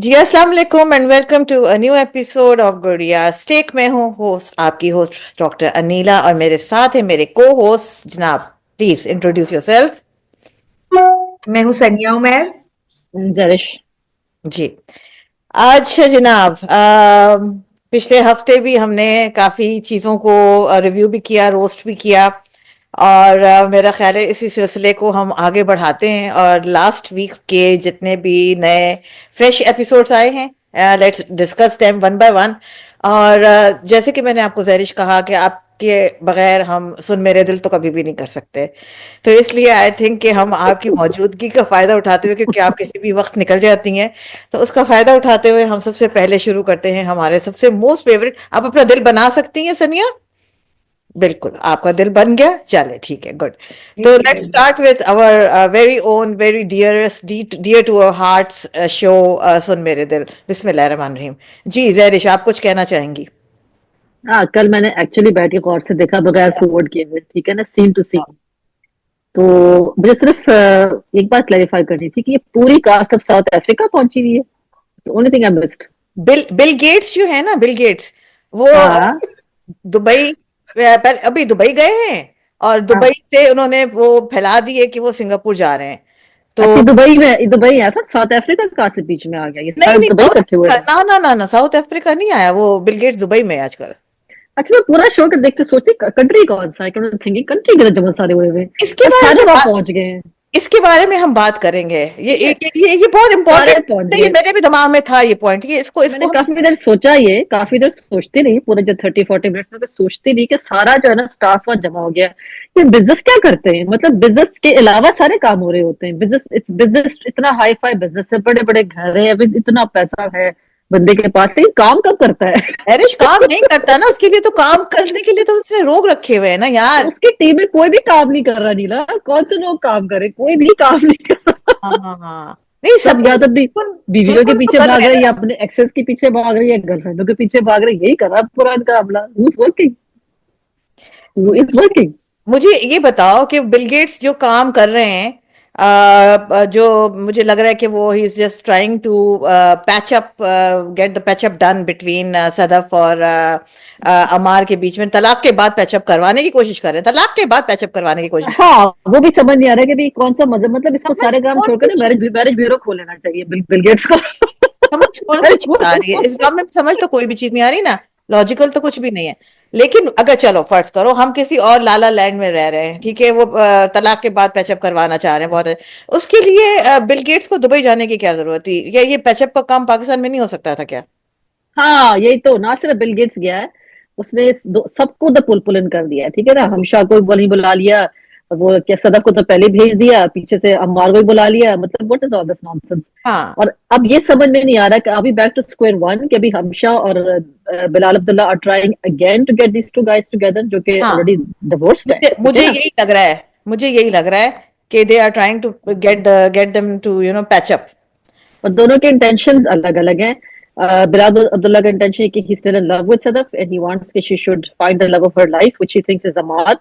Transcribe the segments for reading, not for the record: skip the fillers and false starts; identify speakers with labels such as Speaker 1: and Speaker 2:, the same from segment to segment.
Speaker 1: जी अस्सलाम वालेकुम and welcome to a new episode of Gudiya stake. मैं हूँ होस्ट, आपकी होस्ट डॉक्टर अनीला, और मेरे साथ है मेरे को होस्ट जनाब। Please introduce yourself.
Speaker 2: मैं हूँ सनिया उमैर।
Speaker 3: जरिश।
Speaker 1: जी। आज जनाब, पिछले हफ्ते भी हमने काफ़ी चीज़ों को रिव्यू भी किया, रोस्ट भी किया, और मेरा ख्याल है इसी सिलसिले को हम आगे बढ़ाते हैं। और लास्ट वीक के जितने भी नए फ्रेश एपिसोड्स आए हैं, let's discuss them one by one. और जैसे कि मैंने आपको जहरिश कहा कि आपके बगैर हम सुन मेरे दिल तो कभी भी नहीं कर सकते। तो इसलिए आई थिंक कि हम आपकी मौजूदगी का फ़ायदा उठाते हुए, क्योंकि आप किसी भी वक्त निकल जाती हैं, तो उसका फ़ायदा उठाते हुए हम सबसे पहले शुरू करते हैं हमारे सबसे मोस्ट फेवरेट। आप अपना दिल बना सकती हैं सनिया? बिल्कुल, आपका दिल बन गया, चले ठीक है, गुड। तो let's start with our very own, very dearest, dear to our hearts show, Sun Mere Dil. बिस्मिल्लाह रहमान रहीम। जी जहरिश, आप कुछ कहना चाहेंगी?
Speaker 3: हाँ, कल मैंने एक्चुअली बैठ के गौर से देखा बगैर फॉरवर्ड किए हुए, ठीक है ना, सीन टू सीन। तो मुझे सिर्फ एक बात क्लैरिफाई करनी थी कि ये पूरी कास्ट अब साउथ अफ्रीका पहुंची हुई है। Only thing I missed.
Speaker 1: Bill Bill Gates जो है ना, बिल गेट्स, वो
Speaker 3: हाँ
Speaker 1: दुबई, अभी दुबई गए हैं, और
Speaker 3: हाँ।
Speaker 1: दुबई से उन्होंने वो फैला दिए कि वो सिंगापुर जा रहे हैं। तो
Speaker 3: अच्छा, दुबई आया था, साउथ अफ्रीका कहाँ से बीच में आ गया? ये
Speaker 1: नहीं
Speaker 3: सारे
Speaker 1: नहीं,
Speaker 3: दुबई
Speaker 1: साउथ
Speaker 3: इकट्ठे हुए
Speaker 1: अफ्रीका,
Speaker 3: हैं।
Speaker 1: ना ना ना ना, साउथ अफ्रीका नहीं आया, वो बिल गेट्स दुबई में है आजकल।
Speaker 3: अच्छा, मैं पूरा शो के देखते सोचती कंट्री कौन सा है, थिंकिंग कंट्री के जमा सारे हुए हुए,
Speaker 1: इसके
Speaker 3: और
Speaker 1: बारे
Speaker 3: सारे
Speaker 1: में
Speaker 3: वहां
Speaker 1: बात
Speaker 3: पहुंच गए हैं।
Speaker 1: इसके बारे में हम बात करेंगे।
Speaker 3: ठीक है,
Speaker 1: ये बहुत
Speaker 3: सारे
Speaker 1: इंपॉर्टेंट
Speaker 3: पहुंच
Speaker 1: है, ये
Speaker 3: गए।
Speaker 1: मेरे भी दिमाग में था ये पॉइंट, ये इसको
Speaker 3: मैंने
Speaker 1: इसको हम।
Speaker 3: काफी देर सोचा, ये काफी देर सोचती रही, पूरे जो 30-40 मिनट में तो सोचती रही कि सारा जो है ना स्टाफ वहां जमा हो गया। ये बिजनेस क्या करते हैं? मतलब बिजनेस के अलावा सारे काम हो रहे होते हैं। बिजनेस, इट्स बिजनेस, इतना हाई फाई बिजनेस है, बड़े बड़े घर है, अभी इतना पैसा है बंदे के पास, लेकिन काम कब करता है?
Speaker 1: हैरिश काम नहीं करता ना, उसके लिए तो काम करने के लिए तो उसने रोग रखे हुए हैं ना यार।
Speaker 3: उसकी टीम में कोई भी काम नहीं कर रहा नीला। कौन से लोग काम करे? कोई भी काम नहीं कर रहा।
Speaker 1: हाँ हाँ हाँ। नहीं,
Speaker 3: सब या
Speaker 1: सुकून
Speaker 3: तो अपनी
Speaker 1: सुकून
Speaker 3: बीवियों के
Speaker 1: सुकून तो
Speaker 3: पीछे
Speaker 1: कर
Speaker 3: भाग
Speaker 1: रहे हैं
Speaker 3: रहे हैं,
Speaker 1: ना।
Speaker 3: या अपने एक्सेस के पीछे भाग रहे हैं, या गर्लफ्रेंडों के पीछे भाग रहे हैं। यही कर रहा है पूरा इनका अमला। Who working? हु इज
Speaker 1: मुझे
Speaker 3: वर्किंग?
Speaker 1: मुझे ये बताओ कि बिल गेट्स जो काम कर रहे हैं, जो मुझे लग रहा है कि वो he is just trying to patch up, get the patch up done between Sadaf और अमार के बीच में, तलाक के बाद पैचअप करवाने की कोशिश कर रहे हैं, तलाक के बाद पैचअप करवाने की कोशिश कर
Speaker 3: हाँ, वो भी समझ नहीं आ रहा है कि भाई कौन सा मजहब, मतलब
Speaker 1: रहे
Speaker 3: इसको
Speaker 1: हैं। समझ
Speaker 3: सारे काम
Speaker 1: कौन
Speaker 3: छोड़कर
Speaker 1: सी
Speaker 3: ना
Speaker 1: चीज
Speaker 3: मैरिज मैरिज ब्यूरो खोल लेना चाहिए बिल गेट्स को।
Speaker 1: समझ कौन सी
Speaker 3: मैरिज
Speaker 1: चीज आ रही है इस बात में? समझ तो कोई भी चीज नहीं आ रही ना, लॉजिकल तो कुछ भी नहीं है। लेकिन अगर चलो फर्ज करो हम किसी और लाला लैंड में रह रहे हैं, ठीक है, वो तलाक के बाद पैचअप करवाना चाह रहे हैं, बहुत है। उसके लिए बिल गेट्स को दुबई जाने की क्या जरूरत थी? या ये पैचअप का काम पाकिस्तान में नहीं हो सकता था क्या?
Speaker 3: हाँ, यही तो, ना सिर्फ बिल गेट्स गया है, उसने सबको तो पुल इन कर दिया है, ठीक है ना। हमशा को वही बुला लिया, वो क्या सदफ को तो पहले भेज दिया, पीछे से अम्मार को भी बुला लिया। मतलब what is all this nonsense?
Speaker 1: हाँ।
Speaker 3: और अब ये समझ में नहीं आ रहा कि अभी बैक टू स्क्वायर वन, कि अभी हमशा और Bilal Abdullah are trying again to get this two guys together, जो कि
Speaker 1: हाँ,
Speaker 3: ऑलरेडी डिवोर्स्ड है,
Speaker 1: मुझे
Speaker 3: ठीक है
Speaker 1: मुझे
Speaker 3: ना।
Speaker 1: यही लग रहा है, मुझे यही लग रहा है कि they are trying to get them to patch up.
Speaker 3: और दोनों के इंटेंशंस अलग अलग हैं। बिलाल अब्दुल्ला का इंटेंशन है कि he still in love with Sadaf and he wants कि she should find the love of her life which he thinks is Ammar.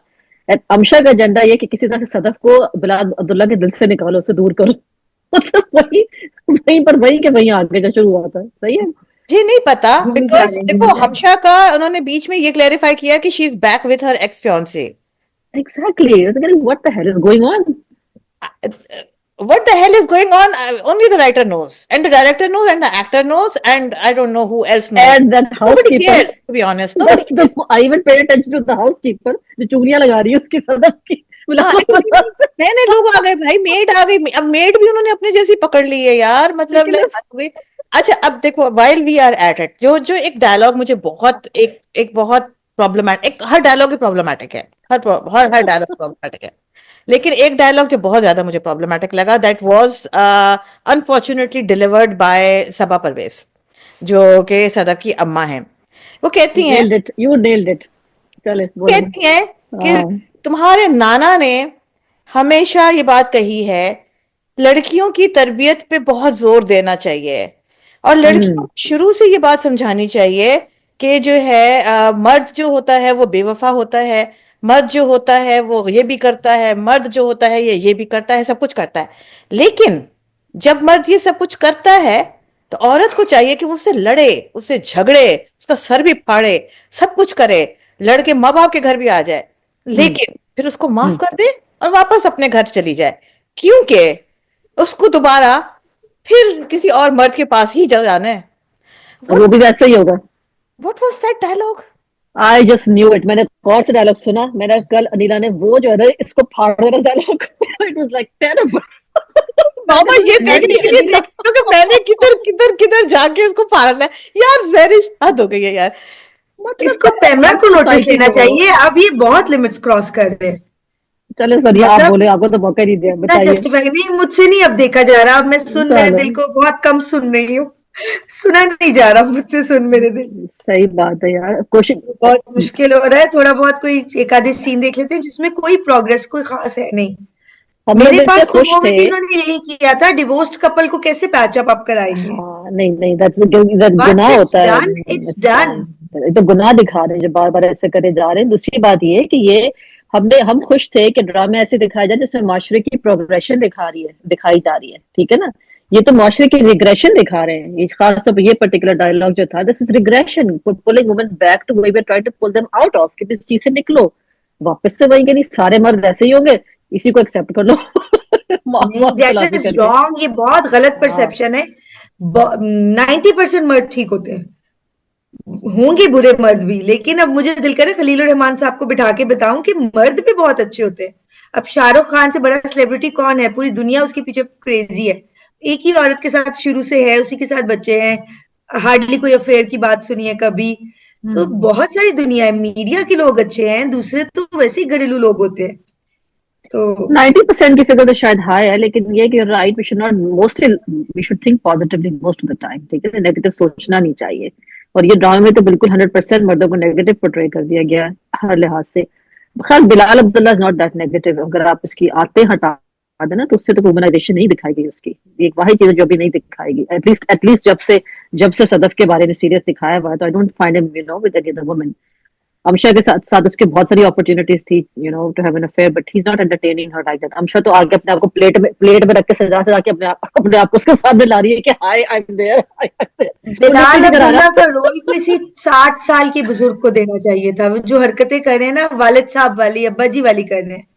Speaker 3: And Amsha का एजेंडा ये कि किसी तरह से सदफ को बिलाल अब्दुल्ला के दिल से निकालो, उसे दूर करो। मतलब वही वहीं पर वही के वहीं आगे जो शुरू हुआ था, सही है।
Speaker 1: जी नहीं पता,
Speaker 2: भूल
Speaker 1: बिकॉज
Speaker 2: जाए भूल
Speaker 1: देखो
Speaker 2: जाए।
Speaker 1: हमशा का उन्होंने बीच में ये क्लेरिफाई किया कि she is back with her ex fiance.
Speaker 3: Exactly, what the hell is going on?
Speaker 1: What the hell is going on? Only the writer knows, and the director knows, and the actor knows, and I don't know who else knows.
Speaker 3: And that
Speaker 1: Nobody
Speaker 3: housekeeper,
Speaker 1: cares, to be honest. Nobody
Speaker 3: that's the,
Speaker 1: cares.
Speaker 3: I even paid attention to the housekeeper जो चुगलियां लगा रही है उसकी सदफ की।
Speaker 1: हाँ,
Speaker 3: बिलाल अब्दुल्ला से।
Speaker 1: नए नए लोग आ गए भाई, मेड आ गई, अब मेड भी उन्होंने अपने जैसी पकड़ ली है यार, मतलब like,
Speaker 3: Ridiculous.
Speaker 1: हद हो गई। अच्छा अब देखो, while we are at it, जो जो एक डायलॉग मुझे बहुत, एक बहुत प्रॉब्लमैटिक, हर डायलॉग ही प्रॉब्लमैटिक है, हर डायलॉग प्रॉब्लमैटिक है। लेकिन एक डायलॉग जो बहुत ज्यादा मुझे प्रॉब्लमैटिक लगा, that was unfortunately delivered by Saba Parvez, जो कि सदफ की अम्मा है। वो कहती हैं,
Speaker 3: Nailed it. You nailed it. चले बोले।
Speaker 1: कहती हैं कि
Speaker 3: हाँ।
Speaker 1: तुम्हारे नाना ने हमेशा ये बात कही है, लड़कियों की तरबियत पे बहुत जोर देना चाहिए, और लड़कियों
Speaker 3: हम्म।
Speaker 1: को शुरू से ये बात समझानी चाहिए कि जो है मर्द जो होता है वो बेवफा होता है, मर्द जो होता है वो ये भी करता है, मर्द जो होता है ये भी करता है, सब कुछ करता है। लेकिन जब मर्द ये सब कुछ करता है, तो औरत को चाहिए कि वो उससे लड़े, उससे झगड़े, उसका सर भी फाड़े, सब कुछ करे, लड़के माँ बाप के घर भी आ जाए,
Speaker 3: हम्म
Speaker 1: लेकिन फिर उसको माफ
Speaker 3: हम्म
Speaker 1: कर दे और वापस अपने घर चली जाए, क्योंकि उसको दोबारा फिर किसी और मर्द के पास ही जाना है।
Speaker 3: और वो
Speaker 1: व्हाट
Speaker 3: भी वैसा ही होगा।
Speaker 1: What was that dialogue?
Speaker 3: I just knew it. मैंने कौन सा डायलॉग सुना, मैंने कल अनिला ने वो जो है ना इसको फाड़ देना dialogue, it was like terrible. मैंने
Speaker 1: मामा
Speaker 3: बोला
Speaker 1: ये देखने
Speaker 3: नहीं
Speaker 1: के लिए
Speaker 3: अनिला।
Speaker 1: देखती हूँ कि मैंने किधर किधर किधर जाके उसको फाड़ना है। यार जहरिश हद हो गई है यार।
Speaker 3: मतलब
Speaker 2: इसको पेमला
Speaker 3: अलग
Speaker 2: को नोटिस
Speaker 3: सोसाइटी
Speaker 2: लेना
Speaker 3: को।
Speaker 2: चाहिए, अब ये बहुत लिमिट्स क्रॉस कर रहे हैं।
Speaker 3: चलो सर आप
Speaker 2: मतलब
Speaker 3: बोले, आपको तो मौका ही नहीं दिया,
Speaker 2: इतना
Speaker 3: बताइए।
Speaker 2: जस्टिफाई नहीं, मुझसे नहीं अब देखा जा रहा। अब मैं सुन मेरे
Speaker 3: चलो
Speaker 2: दिल को बहुत कम सुन रही हूँ। सुना नहीं जा रहा मुझसे, सुन मेरे दिल।
Speaker 3: सही बात है यार, कोशिश।
Speaker 2: बहुत मुश्किल हो रहा है। थोड़ा बहुत कोई एक आधे सीन देख लेते हैं जिसमें कोई प्रोग्रेस कोई खास है नहीं।
Speaker 3: हम लोग
Speaker 2: मेरे
Speaker 3: भी इतने
Speaker 2: पास तो
Speaker 3: खुश
Speaker 2: वो
Speaker 3: थे।
Speaker 2: भी इन्होंने यही किया था, डिवोर्स्ड कपल को कैसे पैचअप अप कराएंगे।
Speaker 3: हाँ नहीं नहीं, दैट्स दैट
Speaker 2: वंस
Speaker 3: गुनाह
Speaker 2: इट्स
Speaker 3: होता है।
Speaker 2: Done it's
Speaker 3: It's,
Speaker 2: done.
Speaker 3: ये तो गुनाह दिखा रहे हैं जो बार बार ऐसे करे जा रहे हैं। दूसरी बात ये कि ये हम खुश थे कि ड्रामे ऐसे दिखाया जाए जिसमें माशरे की प्रोग्रेशन दिखाई जा रही है, ठीक है ना। ये तो माशरे की रिग्रेशन दिखा रहे हैं। ये खास तौर पर ये पर्टिकुलर डायलॉग जो था, this is regression, pulling women back to way we try to pull them out of, कि इस चीज से निकलो, वापस से वही, कि नहीं सारे मर्द ऐसे ही होंगे, इसी को एक्सेप्ट कर लो।
Speaker 2: नहीं, दैट
Speaker 3: खिलाफी
Speaker 2: इज
Speaker 3: करके।
Speaker 2: रॉन्ग। ये बहुत गलत
Speaker 3: हाँ।
Speaker 2: परसेप्शन है। 90% मर्द ठीक होते हैं। होंगे बुरे मर्द भी, लेकिन अब मुझे दिल करे खलील रहमान साहब को बिठा के बताऊं कि मर्द भी बहुत अच्छे होते हैं। अब शाहरुख खान से बड़ा सेलिब्रिटी कौन है? पूरी दुनिया उसके पीछे क्रेजी है। एक ही औरत के साथ शुरू से है, उसी के साथ बच्चे हैं, हार्डली कोई अफेयर की बात सुनी है कभी। तो
Speaker 3: हम्म।
Speaker 2: बहुत सारी दुनिया है, मीडिया के लोग अच्छे हैं, दूसरे तो वैसे ही घरेलू लोग होते हैं। तो
Speaker 3: 90% की फिगर तो शायद हाई है, लेकिन ये कि right, we should not mostly, we should think positively most of the time, ठीक है, नेगेटिव सोचना नहीं चाहिए। और ये ड्रामे में तो बिल्कुल 100% मर्दों को नेगेटिव पोर्ट्रे कर दिया गया है हर लिहाज से। खैर Bilal Abdullah is not that negative, अगर आप इसकी आते हटा देना तो उससे तो ह्यूमनाइजेशन नहीं दिखाई गई उसकी। ये एक वही चीज है जो भी नहीं दिखाएगी, एटलीस्ट जब से सदफ के बारे में सीरियस दिखाया हुआ है, तो I don't find him with any other woman. Amsha के साथ साथ उसके बहुत सारी अपॉर्चुनिटीज थी, to have an affair, but he is not entertaining her like that. Amsha तो आगे अपने आप को प्लेट में रख के सजा सजा के अपने आप को उसके सामने ला रही है कि hi I am there, I am there. मुझे
Speaker 2: बिलाल
Speaker 3: फील करा
Speaker 2: अब्दुल्ला
Speaker 3: रहा।
Speaker 2: का रोल किसी 60 साल के बुजुर्ग को देना चाहिए था। वो जो हरकतें कर रहे हैं ना, वालिद साहब वाली, अब्बा जी वाली कर रहे हैं।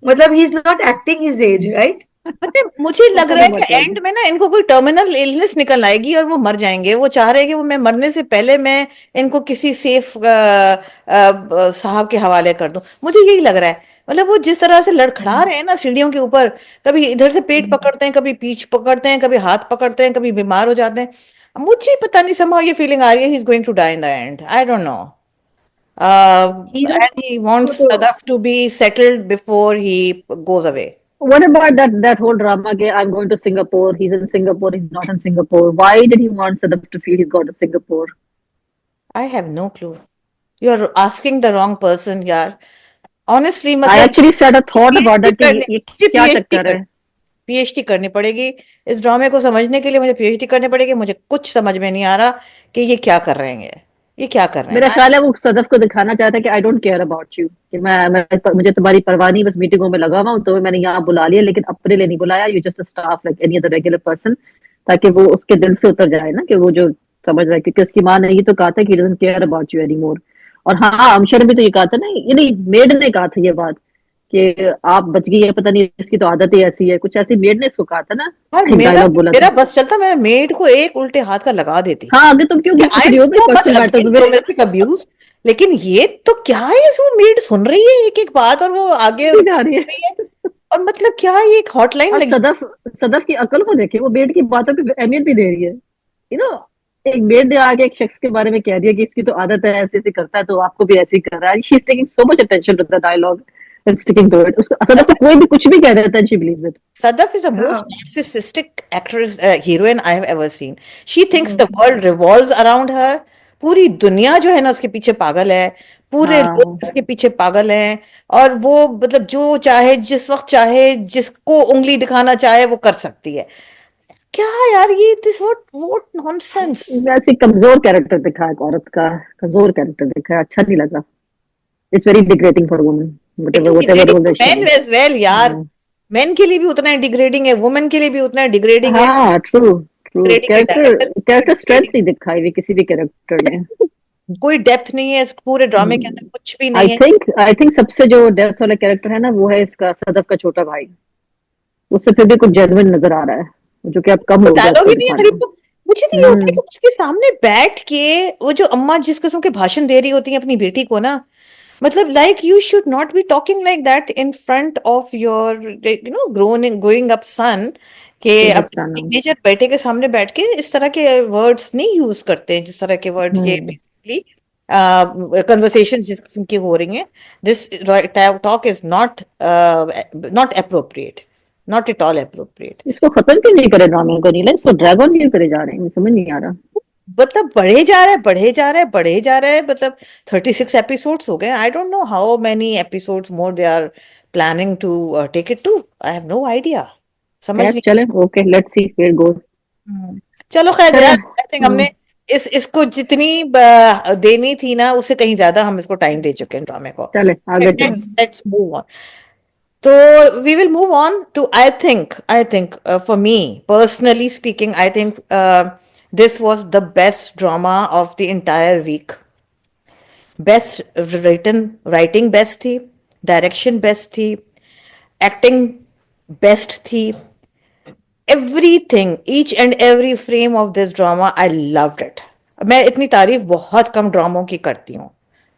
Speaker 2: मतलब ही is not acting his age, right.
Speaker 1: मतलब मुझे लग
Speaker 3: पता
Speaker 1: रहा
Speaker 3: नहीं
Speaker 1: है
Speaker 3: मर
Speaker 1: कि
Speaker 3: जाएगी।
Speaker 1: एंड में ना इनको कोई टर्मिनल इलनेस निकल आएगी और वो मर जाएंगे। वो चाह रहे हैं कि वो मैं मरने से पहले मैं इनको किसी सेफ साहब के हवाले कर दूं। मुझे यही लग रहा है। मतलब वो जिस तरह से लड़खड़ा रहे हैं ना सीढ़ियों के ऊपर, कभी इधर से पेट पकड़ते हैं, कभी पीठ पकड़ते हैं, कभी हाथ पकड़ते हैं, कभी बीमार हो जाते हैं। मुझे पता नहीं, somehow ये फीलिंग आ रही है he is going to die in the end, I don't know.
Speaker 2: Hero
Speaker 1: And he
Speaker 2: को
Speaker 1: wants
Speaker 2: तो
Speaker 1: Sadaf to be settled before he goes away.
Speaker 3: What about that whole drama? Ke, I'm going to Singapore. He's in Singapore. He's not in Singapore. Why did he want Sadaf to feel he's got to Singapore?
Speaker 1: I have no clue. You're asking the wrong person, यार. Honestly,
Speaker 3: I
Speaker 1: मतलब
Speaker 3: actually said a thought about
Speaker 1: PhD
Speaker 3: that कि
Speaker 1: करने
Speaker 3: ये
Speaker 1: मुझे
Speaker 3: क्या चक्कर है।
Speaker 1: PhD करनी पड़ेगी इस ड्रामे को समझने के लिए। मुझे पीएचडी करनी पड़ेगी। मुझे कुछ समझ में नहीं आ रहा कि ये क्या कर रहे हैं, ये क्या कर रहे
Speaker 3: मेरा
Speaker 1: हैं।
Speaker 3: ख्याल है वो सदफ को दिखाना चाहता है कि I don't care about you, कि मुझे तुम्हारी परवाह नहीं, बस मीटिंगों में लगा हुआ हूँ, तो मैंने यहाँ बुला लिया, लेकिन अपने लिए नहीं बुलाया, you just staff like any other regular person, ताकि वो उसके दिल से उतर जाए ना, कि वो जो समझ रहा है, क्योंकि उसकी माँ ने ये तो कहा था कि doesn't care about you any more. और हाँ, अमशर ने भी तो ये कहा था ना, ये नहीं मेड ने कहा था ये बात कि आप बच गई है, पता नहीं इसकी तो आदत ही ऐसी है, कुछ ऐसी मेड ने इसको कहा था ना,
Speaker 1: और
Speaker 3: एक
Speaker 1: मेरा
Speaker 3: डायलॉग बोला था।
Speaker 1: मेरा बस चलता, मैं मेड को एक उल्टे हाथ का लगा देती।
Speaker 3: हाँ आगे तुम क्यों घुस
Speaker 1: आई एम
Speaker 3: रही हो भाई
Speaker 1: so much
Speaker 3: personal matters
Speaker 1: against
Speaker 3: में।
Speaker 1: डोमेस्टिक अब्यूज, लेकिन ये तो क्या है, इसमें मेड सुन रही है एक एक बात और वो आगे
Speaker 3: भी जा रही
Speaker 1: रही
Speaker 3: है।
Speaker 1: है। और मतलब क्या ये एक हॉटलाइन
Speaker 3: और
Speaker 1: लगी?
Speaker 3: सदफ की अकल को देखे, वो मेड की बातों की अहमियत भी दे रही है। यू नो एक मेड ने आगे एक शख्स के बारे में कह दिया कि इसकी तो आदत है, ऐसे ऐसे करता है, तो आपको भी ऐसे ही कर रहा है। She is taking so much attention to the dialogue and sticking to it. उसको सदफ को कोई भी कुछ भी कह देता है, she beliefs it.
Speaker 1: Sadaf is the most
Speaker 2: हाँ।
Speaker 1: narcissistic actress, heroine I have ever seen. She thinks the
Speaker 2: hmm.
Speaker 1: world revolves around her. पूरी दुनिया जो है ना उसके पीछे पागल है, पूरे लोग
Speaker 3: हाँ
Speaker 1: उसके पीछे पागल हैं। और वो मतलब जो चाहे, जिस वक्त चाहे, जिसको उंगली दिखाना चाहे वो कर सकती है। क्या यार ये, दिस व्हाट नॉनसेंस।
Speaker 3: वैसे कमजोर कैरेक्टर दिखा है, एक औरत का कमजोर कैरेक्टर दिखा है, अच्छा नहीं लगा। It's very degrading for woman,
Speaker 1: it is
Speaker 3: whatever
Speaker 1: degrading
Speaker 3: role
Speaker 1: to
Speaker 3: they're
Speaker 1: men
Speaker 3: showing.
Speaker 1: As well यार। मेन के लिए भी उतना ही डिग्रेडिंग है, वुमेन के लिए भी उतना ही डिग्रेडिंग है।
Speaker 3: हाँ ट्रू ट्रू,
Speaker 1: रेडी किया
Speaker 3: कैरेक्टर
Speaker 1: डायरेक्टर,
Speaker 3: कैरेक्टर स्ट्रेंथ नहीं दिखाई हुई किसी भी कैरेक्टर में।
Speaker 1: कोई डेप्थ नहीं है इस पूरे ड्रामे के अंदर, कुछ भी
Speaker 3: आई
Speaker 1: नहीं है।
Speaker 3: थिंक आई थिंक सबसे जो डेप्थ वाला कैरेक्टर है ना, वो है इसका सदफ का छोटा भाई। उससे फिर भी कुछ जेन्युइन नजर आ रहा है, जो कि अब कम
Speaker 1: वो
Speaker 3: हो गया
Speaker 1: डायलॉग
Speaker 3: उसको
Speaker 1: ही नहीं है
Speaker 3: दिखाना।
Speaker 1: गरीब को। मुझे तो ये होता है कि उसके सामने बैठ के वो जो अम्मा जिस किस्म के भाषण दे रही होती है अपनी बेटी को ना, मतलब like you should not be talking like that in front of your grown growing up son, के अब टीनेजर बेटे के सामने बैठ के इस तरह के वर्ड्स नहीं यूज करते हैं, जिस तरह के वर्ड्स ये बेसिकली कन्वर्सेशन जिस किस्म की हो रही हैं। This talk is not not appropriate, not at all appropriate.
Speaker 3: इसको खत्म क्यों नहीं करे ड्रामे को नीला, इसको ड्रैग ऑन क्यों करे जा रहे हैं, मुझे समझ नहीं आ रहा।
Speaker 1: मतलब बढ़े जा रहा है, बढ़े जा रहा है, बढ़े जा रहा है, मतलब 36 एपिसोड्स हो गए। I don't know how many episodes more they are planning to take it to. I have no idea, समझ
Speaker 3: खैर
Speaker 1: नहीं।
Speaker 3: चले, okay let's see where goes.
Speaker 1: चलो खैर
Speaker 3: चले।
Speaker 1: यार, आई थिंक हमने इसको जितनी देनी थी ना, उससे कहीं ज्यादा हम इसको टाइम दे चुके हैं ड्रामे को।
Speaker 3: चले आगे चले।
Speaker 1: Let's move on. So we will move on to, I think, for me, personally speaking, I think this was the best drama of the entire week. Best writing best थी, direction best थी, acting best थी, everything, each and every frame of this drama, I loved it. मैं इतनी तारीफ बहुत कम ड्रामों की करती हूँ,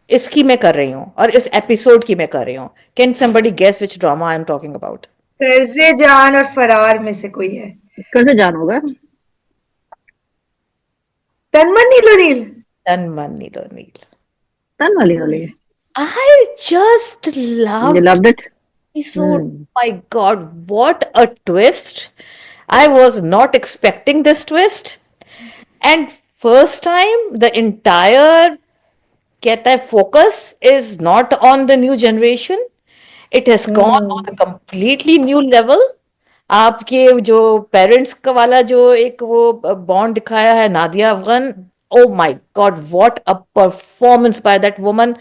Speaker 1: इसकी मैं कर रही हूँ और इस एपिसोड की मैं कर रही हूँ। Can somebody guess which drama I am talking about?
Speaker 2: कर्जे जान और फरार में से कोई है?
Speaker 3: कैसे जान होगा?
Speaker 2: तनमन नीलो नील।
Speaker 1: तन मन नीलो नील।
Speaker 3: तन वाली।
Speaker 1: I just
Speaker 3: You
Speaker 1: loved
Speaker 3: loved it?
Speaker 1: episode. My God, what a twist! I was not expecting this twist. And first time, the entire कहता है focus is not on the new generation. It has gone on a completely new level. आपके जो parents का वाला जो एक वो bond दिखाया है Nadia Afghan, oh my God what a performance by that woman.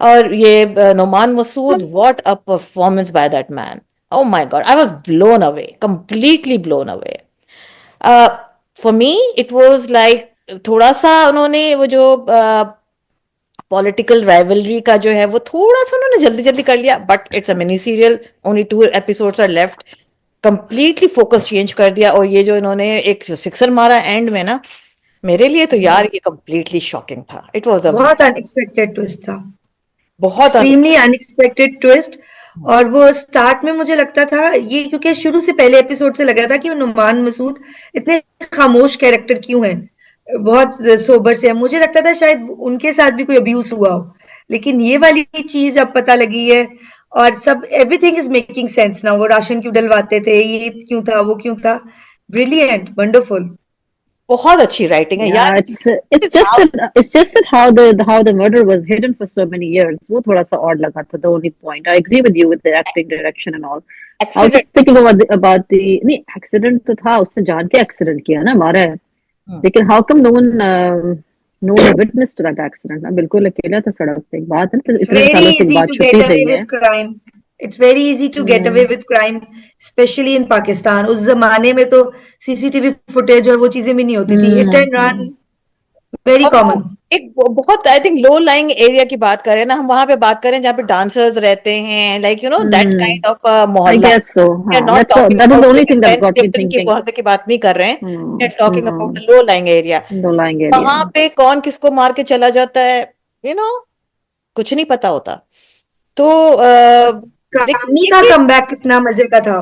Speaker 1: और ये Noman Masood, what a performance by that man. Oh my God, I was blown away, completely blown away. For me it was like थोड़ा सा उन्होंने वो जो political rivalry का जो है वो थोड़ा सा उन्होंने जल्दी जल्दी कर लिया, but it's a mini serial, only 2 episodes are left. Completely focus change कर दिया। और ये जो इन्होंने एक सिक्सर मारा एंड में ना, मेरे लिए तो यार ये कंप्लीटली शॉकिंग था। इट वाज अ
Speaker 2: बहुत अनएक्सपेक्टेड ट्विस्ट था,
Speaker 1: बहुत
Speaker 2: एक्सट्रीमली अनएक्सपेक्टेड ट्विस्ट। और वो स्टार्ट में मुझे लगता था ये, क्योंकि शुरू से पहले एपिसोड से लग रहा था कि वो नुमान मसूद इतने खामोश कैरेक्टर क्यों है, बहुत सोबर से है। मुझे लगता था शायद उनके साथ भी कोई अब्यूज हुआ हो, लेकिन ये वाली चीज अब पता लगी है। और सब एवरीथिंग इज मेकिंग सेंस ना। वो राशन क्यों डलवाते थे, ये क्यों था, वो क्यों था। Brilliant, wonderful.
Speaker 1: बहुत अच्छी राइटिंग है यार।
Speaker 3: Yeah, it's just that how the murder was hidden for so many years. वो थोड़ा सा odd लगा था. The only point. I agree with you with the acting, direction and all. I was
Speaker 1: accident.
Speaker 3: just thinking about the नहीं accident तो था, उसने जान के accident किया ना, मारा है। लेकिन how come no one witnessed that accident? ना बिल्कुल अकेला था सड़क पे। एक बात है ना,
Speaker 2: It's
Speaker 3: इतने
Speaker 2: very
Speaker 3: सालों से एक
Speaker 2: easy
Speaker 3: बात
Speaker 2: to
Speaker 3: छुपी
Speaker 2: get away
Speaker 3: नहीं है।
Speaker 2: with crime. It's very easy to get away with crime, especially in Pakistan. उस जमाने में तो सीसीटीवी फुटेज और वो चीजें भी नहीं होती थी। हिट एंड रन, वेरी
Speaker 1: और वो
Speaker 2: कॉमन।
Speaker 1: एक बहुत I think low lying area की बात करें ना, हम वहां पे बात करें जहाँ पे डांसर्स रहते हैं, like that kind of
Speaker 3: I
Speaker 1: मोहल्ला।
Speaker 3: guess so.
Speaker 1: वी आर
Speaker 3: हाँ,
Speaker 1: not talking
Speaker 3: that was the
Speaker 1: about
Speaker 3: only thing that
Speaker 1: bench
Speaker 3: got me
Speaker 1: Clifton की
Speaker 3: thinking.
Speaker 1: मोहल्ले की बात नहीं कर रहे हैं। We are talking about
Speaker 3: hmm,
Speaker 1: low lying area.
Speaker 3: दो लाइन area.
Speaker 1: वहां पे कौन किसको मार के चला जाता है, यू नो कुछ नहीं पता होता। तो लेकिन
Speaker 2: कामी
Speaker 1: ये
Speaker 2: का
Speaker 1: कि
Speaker 2: कमबैक कितना मजे का था।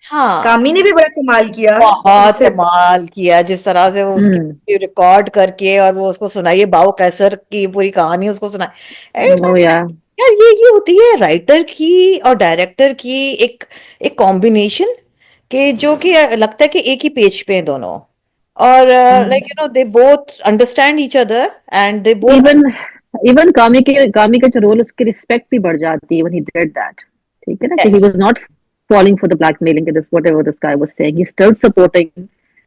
Speaker 1: हाँ,
Speaker 2: कामी ने भी बड़ा कमाल किया।
Speaker 1: बहुत
Speaker 2: उससे
Speaker 1: कमाल किया जिस तरह से वो
Speaker 3: हम्म
Speaker 1: उसकी रिकॉर्ड करके और वो उसको सुनाइए, बाव कैसर की पूरी कहानी उसको सुनाई।
Speaker 3: Oh yeah.
Speaker 1: यार ये होती है राइटर की और डायरेक्टर की एक एक कॉम्बिनेशन के, जो कि लगता है कि एक ही पेज पे हैं दोनों। और like they both understand each other and they both.
Speaker 3: even even कामी का जो रोल, उसकी रिस्पेक्ट भी बढ़ जाती है when he did that. ठीक है ना, कि he
Speaker 1: yes,
Speaker 3: was not falling for the blackmailing, this whatever this guy was saying, he's still supporting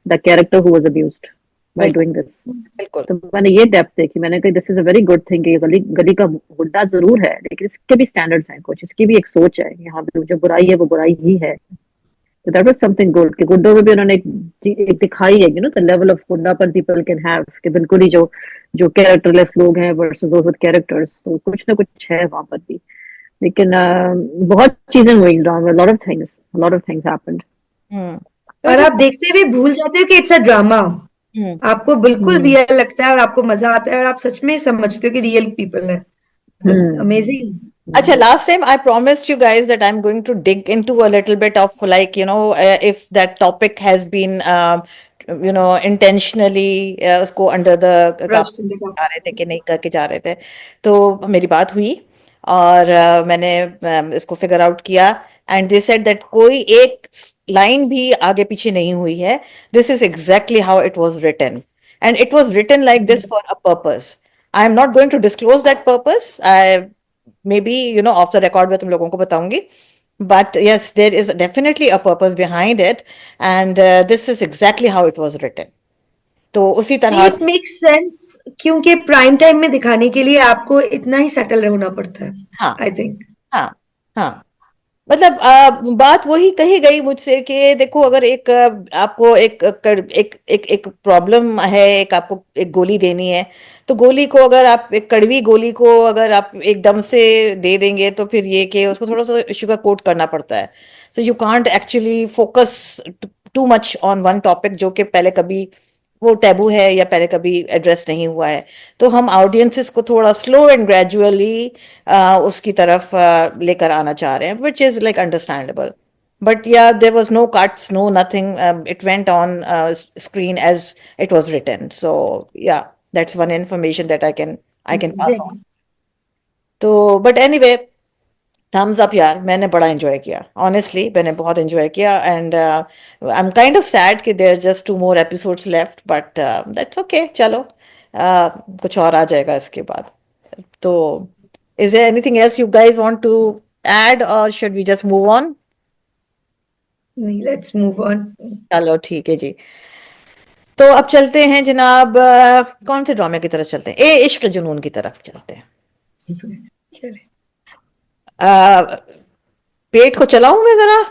Speaker 3: the character who was abused by
Speaker 1: बिल्कुल
Speaker 3: doing this.
Speaker 1: बिल्कुल।
Speaker 3: तो मैंने ये डेप्थ देखी, मैंने कहा this is a very good thing. ये गली गली का गुड्डा जरूर है, लेकिन इसके भी स्टैंडर्ड्स हैं कुछ, इसकी भी एक सोच है। यहाँ पे जो बुराई है वो बुराई ही है। So that was something good कि गुड्डों में भी उन्होंने एक दिखाई है, the level of गुंडापन people can have, कि बिल्कुल ही जो characterless लोग हैं versus those with characters, तो कुछ ना कुछ है वहां पर भी। लेकिन बहुत चीजें हुई drama, a lot of things happened।
Speaker 2: और आप देखते हुए भूल जाते हो कि इट्स अ ड्रामा, आपको बिल्कुल
Speaker 3: हम्म
Speaker 2: रियल लगता है और आपको मजा आता है और आप सच में समझते हो कि रियल पीपल है। Amazing.
Speaker 1: Acha, last time I promised you guys that I'm going to dig into a little bit of like, if that topic has been, intentionally उसको under the
Speaker 2: brushed in the
Speaker 1: जा रहे थे कि नहीं करके जा रहे थे। तो मेरी बात हुई और मैंने इसको फिगर आउट किया एंड दे सेड दैट कोई एक लाइन भी आगे पीछे नहीं हुई है। This is exactly how it was written and it was written like this for a purpose. I am not going to disclose that purpose. I may be off the record में तुम लोगों को बताऊंगी, but yes, there is definitely a purpose behind it, and this is exactly how it was written. तो उसी
Speaker 2: नहीं,
Speaker 1: तरह
Speaker 2: it makes sense क्योंकि प्राइम टाइम में दिखाने के लिए आपको इतना ही सटल रहना पड़ता है,
Speaker 1: हाँ
Speaker 2: आई थिंक।
Speaker 1: हाँ हाँ, मतलब बात वही कही गई मुझसे कि देखो अगर एक आपको एक प्रॉब्लम है, एक आपको एक गोली देनी है, तो गोली को अगर आप एक कड़वी गोली को अगर आप एकदम से दे देंगे तो फिर ये कि उसको थोड़ा सा शुगर कोट करना पड़ता है। So you can't actually focus too much on one topic जो कि पहले कभी वो टैबू है या पहले कभी एड्रेस नहीं हुआ है। तो हम ऑडियंसेस को थोड़ा स्लो एंड ग्रेजुअली उसकी तरफ लेकर आना चाह रहे हैं, which is like understandable. But yeah, there was no cuts, no nothing. It went on screen as it was written. So yeah, that's one information that I can pass on. तो but anyway, thumbs up यार, मैंने बड़ा enjoy किया, honestly मैंने बहुत enjoy किया and I am kind of sad कि there just 2 more episodes left, but that's okay, चलो कुछ और आ जाएगा इसके बाद। तो is there anything else you guys want to add or should we just move on?
Speaker 2: नहीं, लेट्स मूव ऑन।
Speaker 1: चलो ठीक है जी। तो अब चलते हैं जनाब, कौन से ड्रामे की तरफ चलते हैं? ए इश्क जुनून की तरफ चलते हैं।
Speaker 2: चले।
Speaker 1: पेट को चलाऊं मैं जरा,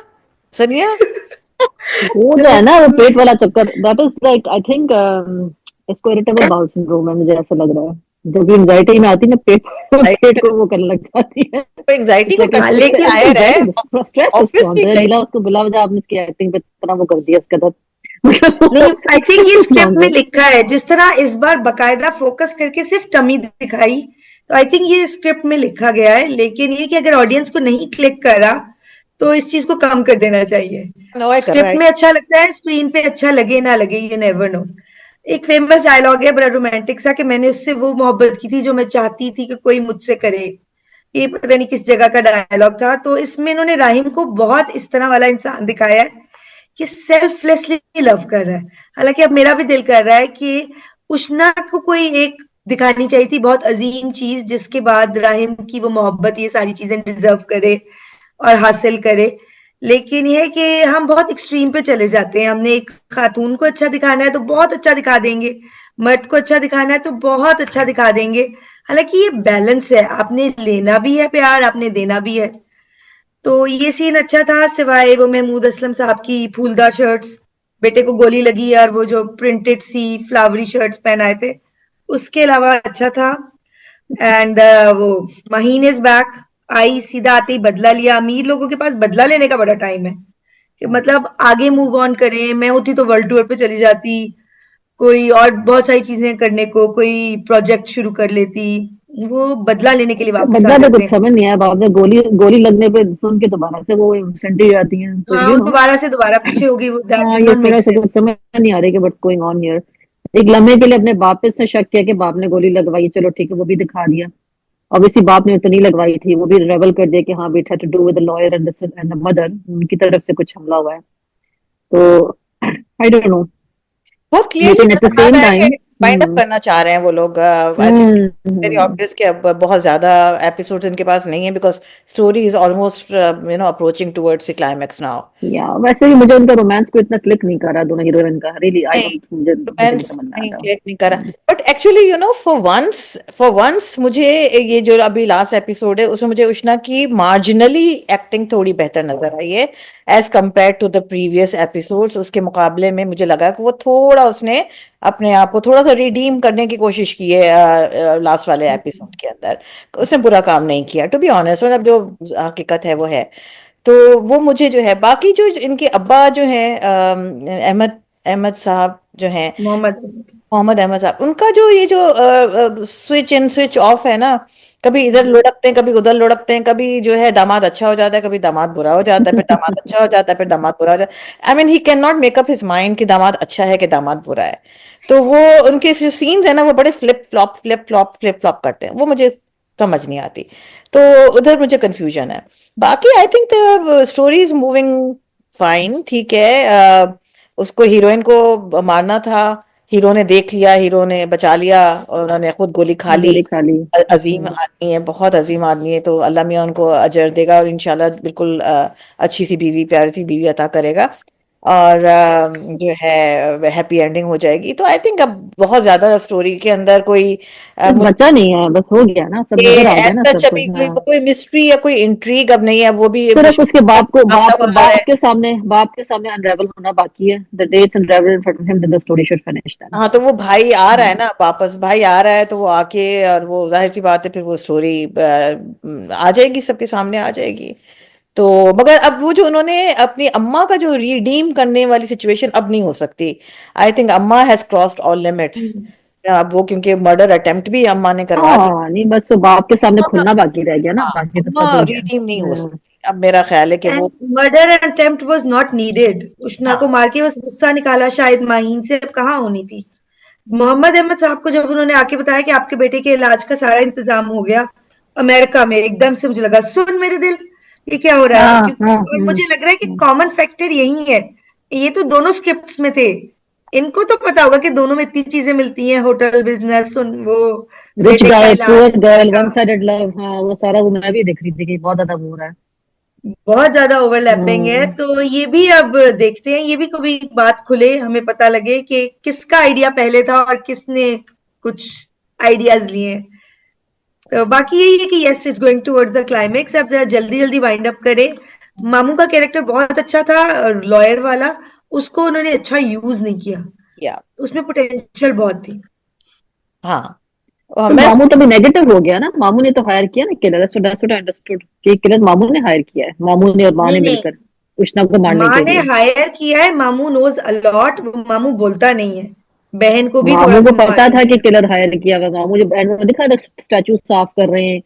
Speaker 1: सनिया?
Speaker 3: हो जाए ना वो पेट वाला चक्कर, that is like I think इसको इरिटेबल बाउल सिंड्रोम है, मुझे ऐसा लग रहा है। जब भी एंजाइटी में आती है ना, पेट को वो करने लग जाती है।
Speaker 1: तो एंजाइटी को
Speaker 2: हाँ, लेकिन
Speaker 1: हायर है
Speaker 3: स्ट्रेस इसको
Speaker 1: ऑब्वियसली।
Speaker 3: नीला, उसको बुला बजा आपने इसकी एक्टिंग पे इतना वो कर दिया इसका दर्द।
Speaker 2: नहीं, आई थिंक ये स्क्रिप्ट में लिखा है, जिस तरह इस बार बकायदा फोकस करके सिर्फ टमी दिखाई, तो आई थिंक ये स्क्रिप्ट में लिखा गया है। लेकिन ये कि अगर ऑडियंस को नहीं क्लिक करा तो इस चीज को कम कर देना चाहिए।
Speaker 1: नो आई
Speaker 2: स्क्रिप्ट में अच्छा लगता है, स्क्रीन पे अच्छा लगे ना लगे, यू नेवर नो। एक फेमस डायलॉग है बड़ा रोमांटिक सा कि मैंने उससे वो मोहब्बत की थी जो मैं चाहती थी कि कोई मुझसे करे। ये पता नहीं किस जगह का डायलॉग था। तो इसमें इन्होंने राहिम को बहुत इस तरह वाला इंसान दिखाया है कि सेल्फलेसली लव कर रहा है। हालांकि अब मेरा भी दिल कर रहा है कि उष्णा को कोई एक दिखानी चाहिए थी बहुत अजीम चीज, जिसके बाद राहिम की वो मोहब्बत ये सारी चीजें डिजर्व करे और हासिल करे। लेकिन ये है कि हम बहुत एक्सट्रीम पे चले जाते हैं। हमने एक खातून को अच्छा दिखाना है तो बहुत अच्छा दिखा देंगे, मर्द को अच्छा दिखाना है तो बहुत अच्छा दिखा देंगे। हालांकि ये बैलेंस है, आपने लेना भी है प्यार, आपने देना भी है। तो ये सीन अच्छा था, सिवाय वो महमूद असलम साहब की फूलदार शर्ट्स, बेटे को गोली लगी और वो जो प्रिंटेड सी फ्लावरी शर्ट्स पहनाए थे, उसके अलावा अच्छा था। एंड वो महीन इज बैक आई, सीधा आते ही बदला लिया। अमीर लोगों के पास बदला लेने का बड़ा टाइम है कि मतलब आगे मूव ऑन करें। मैं होती तो वर्ल्ड टूर पे चली जाती, कोई और बहुत सारी चीजें करने को, कोई प्रोजेक्ट शुरू कर लेती। वो बदला लेने के लिए वापस आ
Speaker 3: बदला तो
Speaker 2: जाते
Speaker 3: कुछ
Speaker 2: हैं।
Speaker 3: समझ नहीं आया, बाद में गोली लगने पे सुन के दोबारा से वो सेंटी जाती हैं, तो
Speaker 2: हाँ,
Speaker 3: यू
Speaker 2: वो
Speaker 3: नो।
Speaker 2: दोबारा से दोबारा पीछे हो गई, वो दैट
Speaker 3: हाँ,
Speaker 2: डिड
Speaker 3: ये
Speaker 2: नॉट
Speaker 3: थोड़ा
Speaker 2: मेक
Speaker 3: सा कुछ
Speaker 2: सेंस।
Speaker 3: समझ नहीं आ रही कि व्हाट्स गोइंग ऑन हियर। एक लम्हे के लिए अपने बाप पे उसने शक किया कि बाप ने गोली लगवाई, चलो ठीक है वो भी दिखा दिया। ऑब्वियसली बाप ने तो नहीं लगवाई थी, वो भी रेवल कर दिया कि हाँ बेटा to do with the lawyer and the mother, उनकी तरफ से कुछ हमला हुआ है। तो आई डोंट नो,
Speaker 1: बहुत क्लियरली
Speaker 3: लेकिन एट द
Speaker 1: नजर आ
Speaker 3: सेम
Speaker 1: रहा है
Speaker 3: टाइम
Speaker 1: कि वाइंड अप करना चाह रहे हैं वो लोग। आई थिंक वेरी ऑब्वियस कि अब बहुत ज्यादा एपिसोड्स इनके पास नहीं है because story is almost approaching towards the climax now.
Speaker 3: या वैसे भी मुझे उनका रोमांस को इतना क्लिक नहीं कर रहा, दोनों हीरोइन का, रियली आई
Speaker 1: नहीं,
Speaker 3: डोंट, मुझे नहीं
Speaker 1: रोमांस
Speaker 3: समझ में आ
Speaker 1: नहीं,
Speaker 3: रहा।
Speaker 1: क्लिक नहीं करा। बट एक्चुअली फॉर वंस मुझे ये जो अभी लास्ट एपिसोड है उसमें मुझे उष्णा की मार्जिनली एक्टिंग थोड़ी बेहतर नजर आई है as compared to the previous episodes. उसके मुकाबले में मुझे लगा कि वो थोड़ा उसने अपने आप को थोड़ा सा रिडीम करने की कोशिश की है लास्ट वाले एपिसोड के अंदर। उसने बुरा काम नहीं किया, टू बी ऑनेस्ट, मतलब जो हकीकत है वो है। तो वो मुझे जो है, बाकी जो इनके अब्बा जो हैं अहमद अहमद साहब जो हैं,
Speaker 2: मोहम्मद।
Speaker 1: मोहम्मद अहमद साहब, उनका जो ये जो स्विच इन स्विच ऑफ है ना, कभी इधर लुढ़कते हैं कभी उधर लुढ़कते हैं, कभी जो है दामाद अच्छा हो जाता है कभी दामाद बुरा हो जाता है, फिर दामाद अच्छा हो जाता है फिर दामाद बुरा हो जाता है। I mean he can not make up his mind कि दामाद अच्छा है कि दामाद बुरा है। तो वो उनके जो सीन्स है ना, वो बड़े फ्लिप फ्लॉप करते हैं, वो मुझे समझ नहीं आती। तो उधर मुझे कंफ्यूजन है। बाकी I think the story is moving fine, ठीक है। उसको हीरोइन को मारना था, हीरो ने देख लिया, हीरो ने बचा लिया और उन्होंने खुद गोली खा ली।
Speaker 3: गोली खा ली।
Speaker 1: अजीम आदमी है, बहुत अजीम आदमी है, तो अल्लाह मियाँ उनको अजर देगा और इंशाल्लाह बिल्कुल अच्छी सी बीवी, प्यारी सी बीवी अता करेगा और जो है हैप्पी एंडिंग हो जाएगी। तो आई थिंक अब बहुत ज्यादा स्टोरी के अंदर कोई
Speaker 3: कुछ बचा नहीं है, बस हो गया ना, सब नजर आ गया ना सब
Speaker 1: अभी
Speaker 3: कुछ। हाँ,
Speaker 1: कोई मिस्ट्री या कोई इंट्रीग अब नहीं है, वो भी
Speaker 3: सिर्फ उसके बाप को,
Speaker 1: आता हुआ आ रहा है।
Speaker 3: बाप के सामने अनरेवल होना बाकी है। The dates unravel in front of him, then the story should finish then.
Speaker 1: हाँ, तो वो भाई आ रहा है ना वापस, भाई आ रहा है तो वो आके, और वो जाहिर सी बात है फिर वो स्टोरी आ जाएगी, सबके सामने आ जाएगी। तो मगर अब वो जो उन्होंने अपनी अम्मा का जो रिडीम करने वाली सिचुएशन अब नहीं हो सकती। आई थिंक अम्मा हैज क्रॉस्ड ऑल लिमिट्स। अब वो क्योंकि मर्डर अटेम्प्ट भी अम्मा ने करवा दी।
Speaker 3: हाँ, नहीं बस वो बाप के सामने
Speaker 1: हाँ,
Speaker 3: खुलना बाकी रह गया ना, बाकी तो
Speaker 1: अम्मा
Speaker 3: सब हो गया।
Speaker 1: रिडीम नहीं हो सकती। अब मेरा ख्याल है कि वो,
Speaker 2: and murder attempt was not needed. Ushna को
Speaker 1: हाँ,
Speaker 2: मार के बस गुस्सा निकाला शायद माहीन से, अब कहाँ होनी थी। मोहम्मद अहमद साहब को जब उन्होंने आके बताया कि आपके बेटे के इलाज का सारा इंतजाम हो गया अमेरिका में, एकदम से मुझे लगा सुन मेरे दिल, ये क्या हो रहा है।
Speaker 3: हाँ हाँ।
Speaker 2: क्योंकि और मुझे लग रहा है कि कॉमन फैक्टर यही है, ये तो दोनों स्क्रिप्ट्स में थे। इनको तो पता होगा कि दोनों में इतनी चीजें मिलती हैं, होटल बिजनेस, वो
Speaker 3: रिच
Speaker 2: बेटे का
Speaker 3: गाय
Speaker 2: इलाज
Speaker 3: पुअर गर्ल,
Speaker 2: का।
Speaker 3: वन साइडेड लव, हाँ वो सारा वो मैं भी देख रही थी कि बहुत ज्यादा वो हो रहा है।
Speaker 2: बहुत ज्यादा ओवरलैपिंग है,
Speaker 3: हम्म,
Speaker 2: तो ये भी अब देखते हैं, ये भी कभी बात खुले, हमें पता लगे कि किसका आइडिया पहले था और किसने कुछ आइडियाज लिए। तो बाकी यही है कि yes, it's going towards the climax. अब जरा जल्दी जल्दी वाइंड अप करे। मामू का कैरेक्टर बहुत अच्छा था, लॉयर वाला, उसको उन्होंने अच्छा यूज नहीं किया,
Speaker 1: या,
Speaker 2: उसमें पोटेंशियल बहुत थी।
Speaker 1: हाँ, और
Speaker 3: तो
Speaker 1: मैं,
Speaker 3: मामू तो भी नेगेटिव हो गया ना, मामू ने तो हायर किया ना killer, that's what I understood कि किलर मामू ने हायर किया है, मामू ने और माँ
Speaker 2: नहीं
Speaker 3: ने
Speaker 2: नहीं,
Speaker 3: मिलकर उष्णा को मारने
Speaker 2: माँ
Speaker 3: के
Speaker 2: ने
Speaker 3: लिए।
Speaker 2: हायर किया है, मामू नोज अलॉट, मामू बोलता नहीं है, बहन को भी थोड़ा
Speaker 3: मामू को पता
Speaker 2: संभालने
Speaker 3: था कि
Speaker 2: की।
Speaker 3: किलर हायर किया हुआ, मामू जब एंड में दिखा स्टैचू साफ कर रहे हैं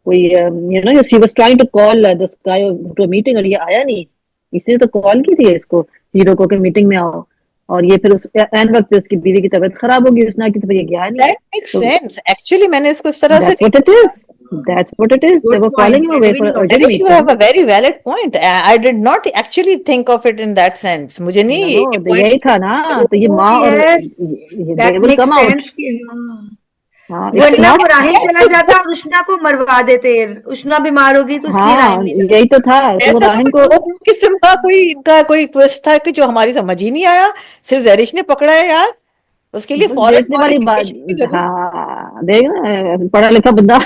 Speaker 3: कोई, you know she was trying to call this guy to meeting और ये आया नहीं, इसने तो कॉल की थी इसको, हीरो को कि मीटिंग में आओ, और ये फिर उस एंड वक्त पे उसकी बीवी की तबीयत खराब होगी, उसने की तो फिर ये गया नहीं।
Speaker 1: दैट मेक्स
Speaker 3: तो
Speaker 1: सेंस एक्चुअली, मैंने इसको इस तरह से
Speaker 3: दैट्स
Speaker 1: नहीं
Speaker 3: व्हाट इट
Speaker 1: सोचा।
Speaker 3: Is, that's what it is, they
Speaker 2: good
Speaker 3: were
Speaker 2: point,
Speaker 3: calling him
Speaker 2: मैंने
Speaker 3: अवे
Speaker 2: भी
Speaker 3: फॉर
Speaker 2: नहीं नोटिस
Speaker 3: अर्जेंट
Speaker 1: अरे you
Speaker 3: meeting.
Speaker 1: Have a very valid point, I did not actually think of it in that sense, मुझे नहीं
Speaker 3: no
Speaker 1: ये
Speaker 3: तो यही था ना, तो ये
Speaker 2: ओह
Speaker 3: माँ और
Speaker 2: yes,
Speaker 3: they
Speaker 2: that
Speaker 3: will
Speaker 2: makes
Speaker 3: come out.
Speaker 2: Sense कि हाँ,
Speaker 3: हाँ इट्स
Speaker 2: वरना
Speaker 3: नॉट।
Speaker 2: वो राहिम चला जाता और उष्णा को मरवा देते। उष्णा बीमार होगी तो इसलिए राहिम
Speaker 3: हाँ
Speaker 2: नहीं
Speaker 3: यही तो
Speaker 2: चला
Speaker 3: था, तो वो
Speaker 1: ऐसा तो
Speaker 3: राहिम
Speaker 1: कोई
Speaker 3: को
Speaker 1: दो किस्म का कोई इनका कोई ट्विस्ट था कि जो हमारी समझ ही नहीं आया, सिर्फ जैरिश ने पकड़ा है यार, उसके लिए
Speaker 3: बस
Speaker 1: फॉरेन
Speaker 3: देखने वाली बात।
Speaker 1: क्वालिफिकेशन की जरूरत।
Speaker 3: हाँ देख ना, पढ़ा लिखा बंदा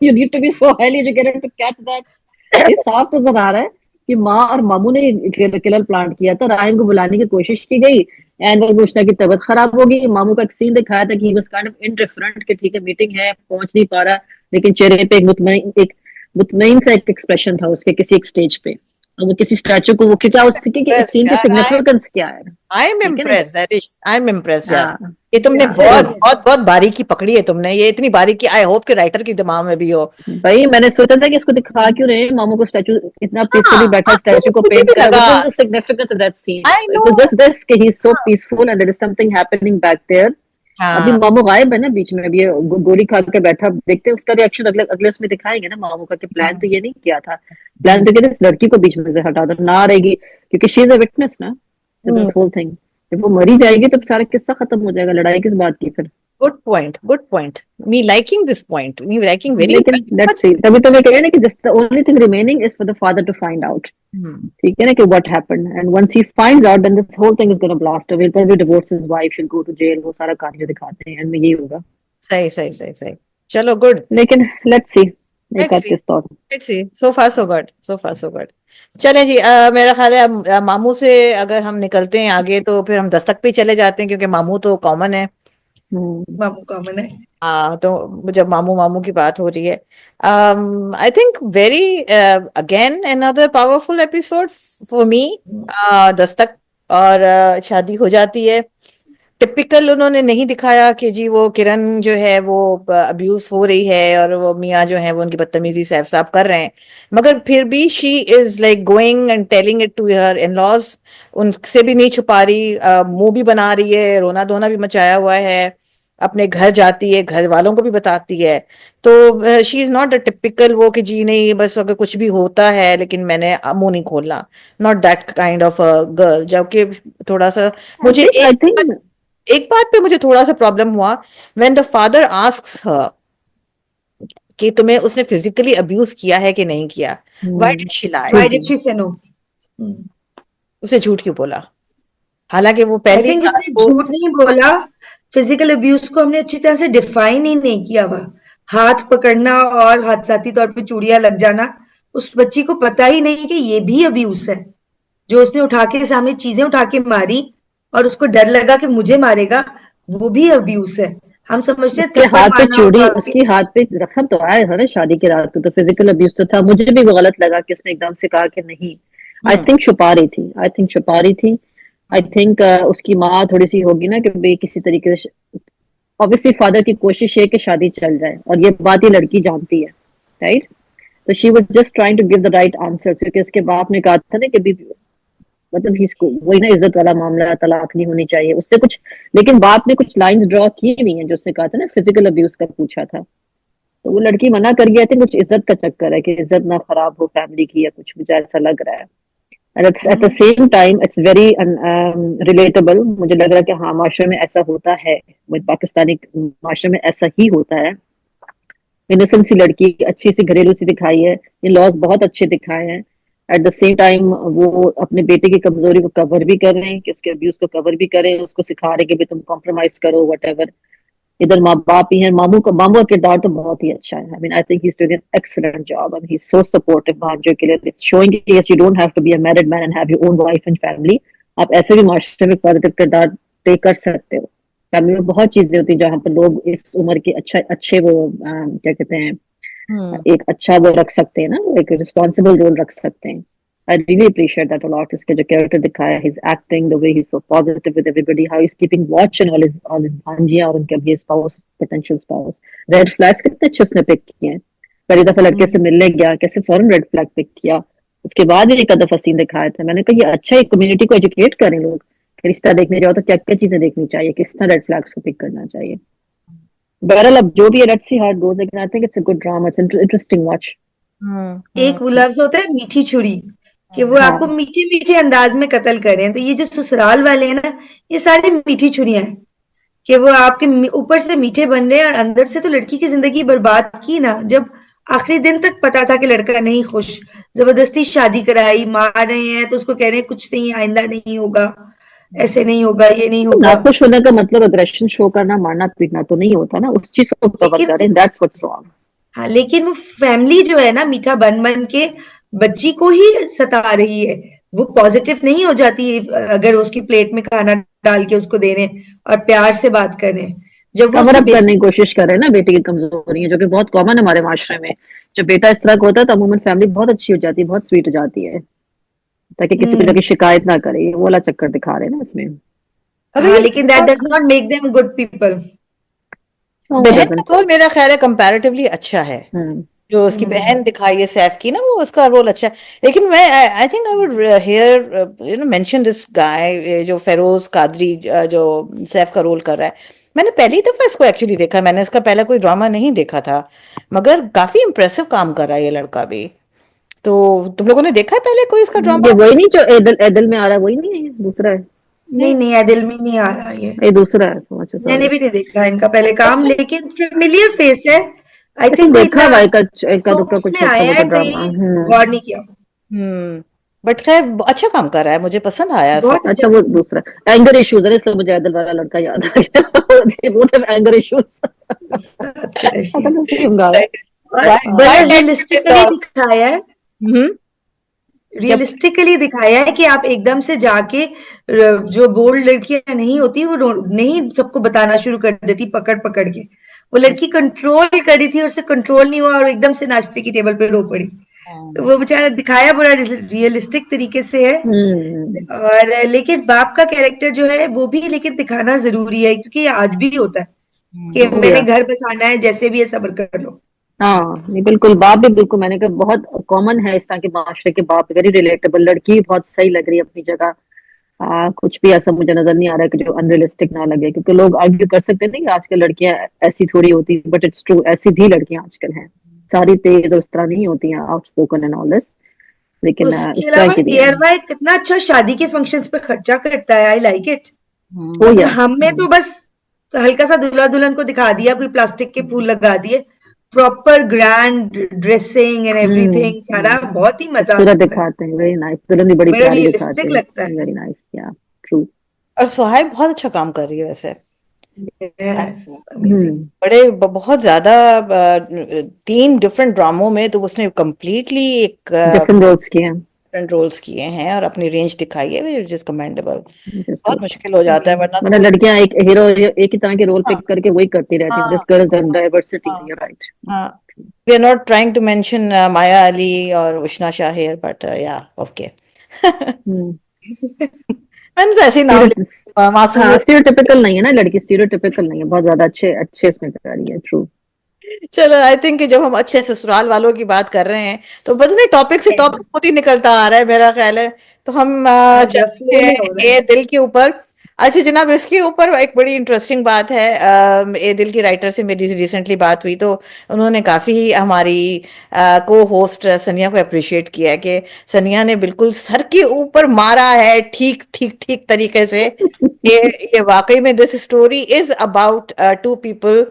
Speaker 3: you need to be so highly educated to catch that. ये साफ तो नजर आ रहा है कि माँ और मामू ने किलर प्लांट किया था, राहिम को बुलाने की कोशिश की गई एंड वक्त उष्णा की तबीयत खराब होगी, मामू का एक सीन दिखाया था कि बस काइंड ऑफ इनडिफरेंट कि ठीक है मीटिंग है पहुंच नहीं पा रहा, लेकिन चेहरे पे एक मुतमईन सा एक एक्सप्रेशन था उसके किसी एक स्टेज पे, और वो किसी स्टैचू को वो क्या उसके कि इस सीन की
Speaker 1: यार
Speaker 3: सिग्निफिकेंस क्या है,
Speaker 1: आई एम
Speaker 3: ठीक है ना।
Speaker 1: इम्प्रेस्ड दैरिश, आई एम इम्प्रेस्ड यार।
Speaker 3: हाँ
Speaker 1: ये तुमने
Speaker 2: है।
Speaker 1: बहुत
Speaker 3: तो
Speaker 1: बहुत बहुत बारीकी पकड़ी है तुमने, ये इतनी बारीकी आई होप कि राइटर के दिमाग में भी हो।
Speaker 3: भाई मैंने सोचा था कि इसको दिखा क्यों रहे हैं, मामू को स्टैचू इतना
Speaker 1: हाँ,
Speaker 3: पीसफुली बैठा
Speaker 1: हाँ,
Speaker 3: स्टैचू को
Speaker 1: मुझे
Speaker 3: पेंट
Speaker 1: भी
Speaker 3: करा,
Speaker 1: लगा।
Speaker 3: What was the significance of that scene,
Speaker 1: I know.
Speaker 3: It was just this कि he is so peaceful and there is something happening back there. अभी
Speaker 1: हाँ,
Speaker 3: मामू गायब है ना बीच में, अभी ये गोली खा के बैठा, देखते हैं उसका रिएक्शन अगले अगले उसमें दिखाएंगे ना मामू का, कि प्लान तो ये नहीं किया था, प्लान तो किया था इस लड़की को बीच में से हटा दो ना रहेगी, क्योंकि शी इज अ विटनेस ना टू दिस होल थिंग, जब वो मरी जाएगी तो सारा किस्सा खत्म हो जाएगा, लड़ाई किस बात की फिर।
Speaker 1: Good point, good point, me liking this point, me liking very
Speaker 3: लेकिन
Speaker 1: वेरी
Speaker 3: लेट्स
Speaker 1: मच।
Speaker 3: सी, तभी तो मैं कह रही हूँ ना कि just the only thing remaining is for the father to find out, ठीक है ना, कि what happened, and once he finds out then this whole thing is gonna blast away, will probably divorce his wife, she will go to jail, वो सारा कहानी जो दिखाते हैं एंड में यही होगा।
Speaker 1: सही सही सही सही, चलो गुड।
Speaker 3: लेकिन लेट्स सी। एक आध किस्त और।
Speaker 1: Let's see, so far so good, so far so good. चलें जी, मेरा ख्याल है मामू से अगर हम निकलते हैं आगे तो फिर हम दस्तक पे चले जाते हैं, क्योंकि मामू तो कॉमन है।
Speaker 2: मामू कॉमन है।
Speaker 1: तो जब मामू मामू की बात हो रही है, I think very again another powerful episode for me. Dastak और शादी हो जाती है। टिपिकल उन्होंने नहीं दिखाया कि जी वो किरण जो है वो अब्यूज हो रही है और वो मियाँ जो है वो उनकी बदतमीजी सैफ साफ कर रहे हैं, मगर फिर भी she is like going and telling it to her in laws. उनसे भी नहीं छुपा रही, मुंह भी बना रही है, रोना धोना भी मचाया हुआ है, अपने घर जाती है, घर वालों को भी बताती है। तो she is not a typical वो कि जी नहीं बस अगर कुछ भी होता है लेकिन मैंने मुंह नहीं खोलना। Not that kind of a girl. जबकि थोड़ा सा मुझे
Speaker 3: आई थिंक
Speaker 1: एक बात पे मुझे थोड़ा सा प्रॉब्लम हुआ, व्हेन द फादर आस्क्स हर कि तुम्हें उसने फिजिकली अब्यूज किया है कि नहीं किया, why did she lie?
Speaker 2: Why did she से नो?
Speaker 1: उसे झूठ क्यों बोला? हालांकि वो
Speaker 2: आई
Speaker 1: पहली
Speaker 2: थिंक
Speaker 1: रात
Speaker 2: उसने
Speaker 1: को।
Speaker 2: झूठ नहीं बोला। फिजिकल अब्यूज को हमने अच्छी तरह से डिफाइन ही नहीं किया हुआ। हाथ पकड़ना और हादसाती तौर पे चूड़ियां लग जाना, उस बच्ची को पता ही नहीं कि ये भी अब्यूज है। जो उसने उठा के सामने चीजें उठा के मारी और उसको डर लगा कि मुझे मारेगा, वो भी अब्यूज है। हम समझते हैं
Speaker 3: उसके
Speaker 2: थप्पड़
Speaker 3: हाथ पे
Speaker 2: मारना
Speaker 3: चूड़ी,
Speaker 2: उठा के।
Speaker 3: उसके हाथ पे जख्म तो आया था ना शादी की रात को, तो फिजिकल अब्यूज तो था। मुझे भी वो गलत लगा कि उसने एकदम से कहा कि नहीं। आई
Speaker 1: हम्म।
Speaker 3: थिंक छुपा रही थी, आई थिंक छुपा रही थी। आई
Speaker 1: हम्म।
Speaker 3: थिंक उसकी माँ थोड़ी सी होगी ना कि भाई किसी तरीके से, ऑब्वियसली फादर की कोशिश है कि शादी चल जाए, और ये बात ये लड़की जानती है, राइट? तो she was just trying to give the right answer, क्योंकि उसके बाप ने कहा था ना कि मतलब इसको वही ना, इज्जत वाला मामला, तलाक नहीं होनी चाहिए उससे कुछ। लेकिन बाप ने कुछ लाइंस ड्रॉ की हुई हैं, जो उसने कहा था ना, फिजिकल अब्यूज का पूछा था, तो वो लड़की मना कर गया था। कुछ इज्जत का चक्कर है कि इज्जत ना खराब हो फैमिली की, या कुछ मुझे ऐसा लग रहा है। And at the same time it's very relatable. मुझे लग रहा है कि हाँ, माशरे में ऐसा होता है, पाकिस्तानी माशरे में ऐसा ही होता है। इनोसेंट सी लड़की, अच्छी सी घरेलू सी दिखाई है, ये लॉज बहुत अच्छे दिखाए हैं। एट द सेम टाइम वो अपने बेटे की कमजोरी को कवर भी कर रहे हैं, कि उसके अब्यूज को कवर भी करें, उसको सिखा रहे हैं कि भी तुम कॉम्प्रोमाइज करो वट एवर। इधर माँ बाप ही है। मामू का किरदार तो बहुत ही अच्छा है। I mean I think he is doing an excellent job and he is so supportive भांजे के लिए, showing yes you don't have to be a married man and have your own wife and family. आप ऐसे भी माशरे में positive किरदार play कर सकते हो। फैमिली में बहुत चीजें होती है जहाँ पर लोग इस उम्र के अच्छा अच्छे वो क्या कहते हैं,
Speaker 1: हम्म।
Speaker 3: एक अच्छा वो रख सकते हैं ना, एक रिस्पॉन्सिबल रोल रख सकते हैं। I really appreciate that a lot. इसके जो कैरेक्टर दिखाया, his acting, the way he so positive with everybody, how he is keeping watch on his भांजिया और उनके अभी spouse, potential spouse. Red flags कितने अच्छे उसने पिक किए हैं। पहली दफा लड़के से मिलने गया, कैसे फौरन रेड फ्लैग पिक किया। उसके बाद एक आधा सीन दिखाया था। मैंने कहा ये अच्छा है, कम्युनिटी को एजुकेट करें लोग कि रिश्ता देखने जाओ तो क्या क्या चीजें देखनी चाहिए, किस तरह रेड फ्लैग्स को पिक करना चाहिए। बहरहाल अब जो भी है, let's see how it goes. लेकिन I think it's a good drama, it's interesting watch.
Speaker 2: एक वो लफ्ज होता है मीठी छुरी, कि वो
Speaker 3: हाँ,
Speaker 2: आपको मीठे मीठे अंदाज में कत्ल कर रहे हैं। तो ये जो ससुराल वाले हैं ना, ये सारी मीठी छुरियां हैं, कि वो आपके ऊपर से मीठे बन रहे हैं और अंदर से तो लड़की की जिंदगी बर्बाद की ना। जब आखिरी दिन तक पता था कि लड़का नहीं खुश, जबरदस्ती शादी कराई, मार रहे हैं तो उसको कह रहे हैं कुछ नहीं, आइंदा नहीं होगा, ऐसे नहीं होगा, ये नहीं होगा।
Speaker 3: नाखुश होने का मतलब अग्रेशन शो करना, मारना पीटना तो नहीं होता ना, उस चीज को कवर
Speaker 2: लेकिन
Speaker 3: कर रहे हैं। That's what's wrong.
Speaker 2: हाँ, लेकिन वो फैमिली जो है ना, मीठा बन बन के बच्ची को ही सता रही है। वो पॉजिटिव नहीं हो जाती अगर उसकी प्लेट में खाना डाल के उसको दे रहे हैं और प्यार से बात कर रहे हैं। जब वो
Speaker 3: कवर
Speaker 2: उसकी
Speaker 3: अप करने की
Speaker 2: बेइज्जती।
Speaker 3: कोशिश कर रहे हैं ना बेटे की कमजोरी है, जो कि बहुत कॉमन है हमारे माशरे में। जब बेटा इस तरह का होता है तो अमूमन फैमिली बहुत अच्छी हो जाती है, बहुत स्वीट हो जाती है, ताकि किसी को
Speaker 2: हम्म।
Speaker 3: जाके शिकायत ना करे। ये वो वाला चक्कर दिखा रहे हैं ना इसमें।
Speaker 1: मगर
Speaker 2: हाँ,
Speaker 1: ये
Speaker 2: लेकिन that does not make them good people.
Speaker 3: No it
Speaker 1: बहन का
Speaker 3: डजंट।
Speaker 1: रोल मेरा ख्याल है कंपैरेटिवली अच्छा है।
Speaker 3: हम्म।
Speaker 1: जो उसकी बहन दिखाई है सैफ की ना, वो उसका रोल अच्छा है। लेकिन मैं I think I would hear mention this guy जो फेरोज कादरी, जो सैफ का रोल कर रहा है। मैंने पहली दफा इसको एक्चुअली देखा, मैंने इसका पहले कोई ड्रामा नहीं देखा था, मगर काफी इम्प्रेसिव काम कर रहा है ये लड़का भी। तो तुम लोगों ने देखा है पहले कोई इसका
Speaker 3: ये
Speaker 1: ड्रामा?
Speaker 3: वही नहीं जो एदल एदल में आ रहा है, वही नहीं है, ये दूसरा है।
Speaker 2: नहीं नहीं, दिल में नहीं आ रहा ये।
Speaker 3: ये दूसरा है। तो अच्छा,
Speaker 2: मैंने
Speaker 3: सॉरी।
Speaker 2: भी नहीं देखा इनका पहले काम,
Speaker 1: नहीं।
Speaker 2: लेकिन फेमिलियर फेस है। आई
Speaker 3: इसने
Speaker 2: थिंक वो
Speaker 3: देखा
Speaker 2: इतना
Speaker 3: हुआ एक दुक्का
Speaker 2: सोर्स
Speaker 3: कुछ
Speaker 2: में
Speaker 3: छोटा
Speaker 2: आया
Speaker 3: मोटा
Speaker 2: है,
Speaker 3: ड्रामा।
Speaker 2: कहीं गौर नहीं किया।
Speaker 1: हम्म। बट खैर अच्छा काम कर रहा है, मुझे पसंद आया इसका।
Speaker 2: बहुत अच्छा
Speaker 3: अच्छा, वो
Speaker 2: काम।
Speaker 3: दूसरा एंगर इश्यूज है, इसलिए मुझे ऐदल वाला लड़का याद आ गया। वो एंगर इश्यूज।
Speaker 2: साथ के
Speaker 3: आता
Speaker 2: रशिए।
Speaker 3: ना, सेम गाय।
Speaker 2: और
Speaker 1: why
Speaker 2: बड़ा
Speaker 1: why let it in
Speaker 2: realistically
Speaker 1: laws?
Speaker 2: दिखाया है,
Speaker 1: हम्म। जब
Speaker 2: रियलिस्टिकली दिखाया है कि आप एकदम से जाके जो बोल्ड लड़कियां नहीं होती वो नहीं सबको बताना शुरू कर देती पकड़ पकड़ के। वो लड़की कंट्रोल करी थी, उससे कंट्रोल नहीं हुआ और एकदम से नाश्ते की टेबल पे रो पड़ी। तो
Speaker 1: हाँ,
Speaker 2: वो बेचारा दिखाया बड़ा रियलिस्टिक तरीके से है।
Speaker 3: हम्म।
Speaker 2: और लेकिन बाप का कैरेक्टर जो है वो भी लेकिन दिखाना जरूरी है, क्योंकि ये आज भी होता है कि
Speaker 3: ओ
Speaker 2: मैंने
Speaker 3: या,
Speaker 2: घर बसाना है, जैसे भी है सब्र कर लो।
Speaker 3: हाँ नहीं बिल्कुल, बाप भी बिल्कुल, मैंने कहा बहुत कॉमन है इस तरह के माशरे के बाप, वेरी रिलेटेबल। लड़की भी बहुत सही लग रही है अपनी जगह। कुछ भी ऐसा मुझे नजर नहीं आ रहा है कि जो अनरियलिस्टिक ना लगे, क्योंकि लोग आर्ग्यू कर सकते हैं ना कि आजकल लड़कियां ऐसी थोड़ी होती, बट इट्स ट्रू, ऐसी भी लड़कियां आजकल हैं। सारी तेज और उस तरह नहीं होती हैं, आउटस्पोकन एंड ऑल दिस, लेकिन
Speaker 2: उसके
Speaker 3: इस तरह
Speaker 2: अलावा
Speaker 3: की भी है।
Speaker 2: एयरवाई कितना अच्छा शादी के फंक्शंस पे खर्चा करता है, आई लाइक इट।
Speaker 3: ओ
Speaker 2: मतलब
Speaker 3: या,
Speaker 2: हम में तो बस तो हल्का सा दूल्हा दुल्हन को दिखा दिया, कोई प्लास्टिक के फूल लगा दिए, proper grand dressing and everything, सारा बहुत ही मजा
Speaker 3: खूबसूरत
Speaker 2: आता है।
Speaker 3: दिखाते हैं, वेरी नाइस, दुल्हन भी बड़ी
Speaker 2: बड़ा
Speaker 3: प्यारी दिखाते
Speaker 2: रियलिस्टिक
Speaker 3: हैं,
Speaker 2: लगता है।
Speaker 3: Very nice, yeah true.
Speaker 1: और सुहाग बहुत अच्छा काम कर रही है वैसे।
Speaker 2: Yes, amazing.
Speaker 3: हम्म।
Speaker 1: बहुत ज्यादा 3 डिफरेंट ड्रामों में तो उसने कंप्लीटली एक
Speaker 3: डिफरेंट रोल्स किए हैं,
Speaker 1: डिफरेंट रोल्स किए हैं और अपनी रेंज दिखाई है, विच इज कमेंडेबल। बहुत
Speaker 3: जस्ट
Speaker 1: मुश्किल हो जाता है वरना
Speaker 3: मतलब
Speaker 1: तो।
Speaker 3: लड़कियां एक हीरो एक ही तरह के रोल
Speaker 1: हाँ,
Speaker 3: पिक करके वही करती रहती हैं,
Speaker 1: हाँ,
Speaker 3: दिस गर्ल डन डाइवर्सिटी,
Speaker 1: हाँ,
Speaker 3: यू राइट।
Speaker 1: हाँ। We are not trying to mention Maya Ali और Ushna Shahir, but yeah okay.
Speaker 3: Hmm.
Speaker 1: मैंने ऐसे ही नाम
Speaker 3: स्टीरियो
Speaker 1: लिया,
Speaker 3: हाँ,
Speaker 1: मासूमियत।
Speaker 3: स्टीरियोटिपिकल नहीं है ना लड़की, स्टीरियोटिपिकल नहीं है, बहुत ज्यादा अच्छे अच्छे इसमें कर रही है, ट्रू।
Speaker 1: चलो, आई थिंक कि जब हम अच्छे ससुराल वालों की बात कर रहे हैं तो बस नहीं, टॉपिक से टॉपिक खुद ही निकलता आ रहा है मेरा ख्याल है। तो हम चलते
Speaker 2: फ्लो
Speaker 1: हैं
Speaker 2: में हो रहा
Speaker 1: ए
Speaker 2: है।
Speaker 1: दिल के ऊपर। अच्छा जनाब, इसके ऊपर एक बड़ी इंटरेस्टिंग बात है। ए दिल की राइटर से मेरी रिसेंटली बात हुई तो उन्होंने काफी हमारी को होस्ट सनिया को अप्रिशिएट किया है कि सनिया ने बिल्कुल सर के ऊपर मारा है, ठीक ठीक ठीक तरीके से। ये ये वाकई में this story is about 2 people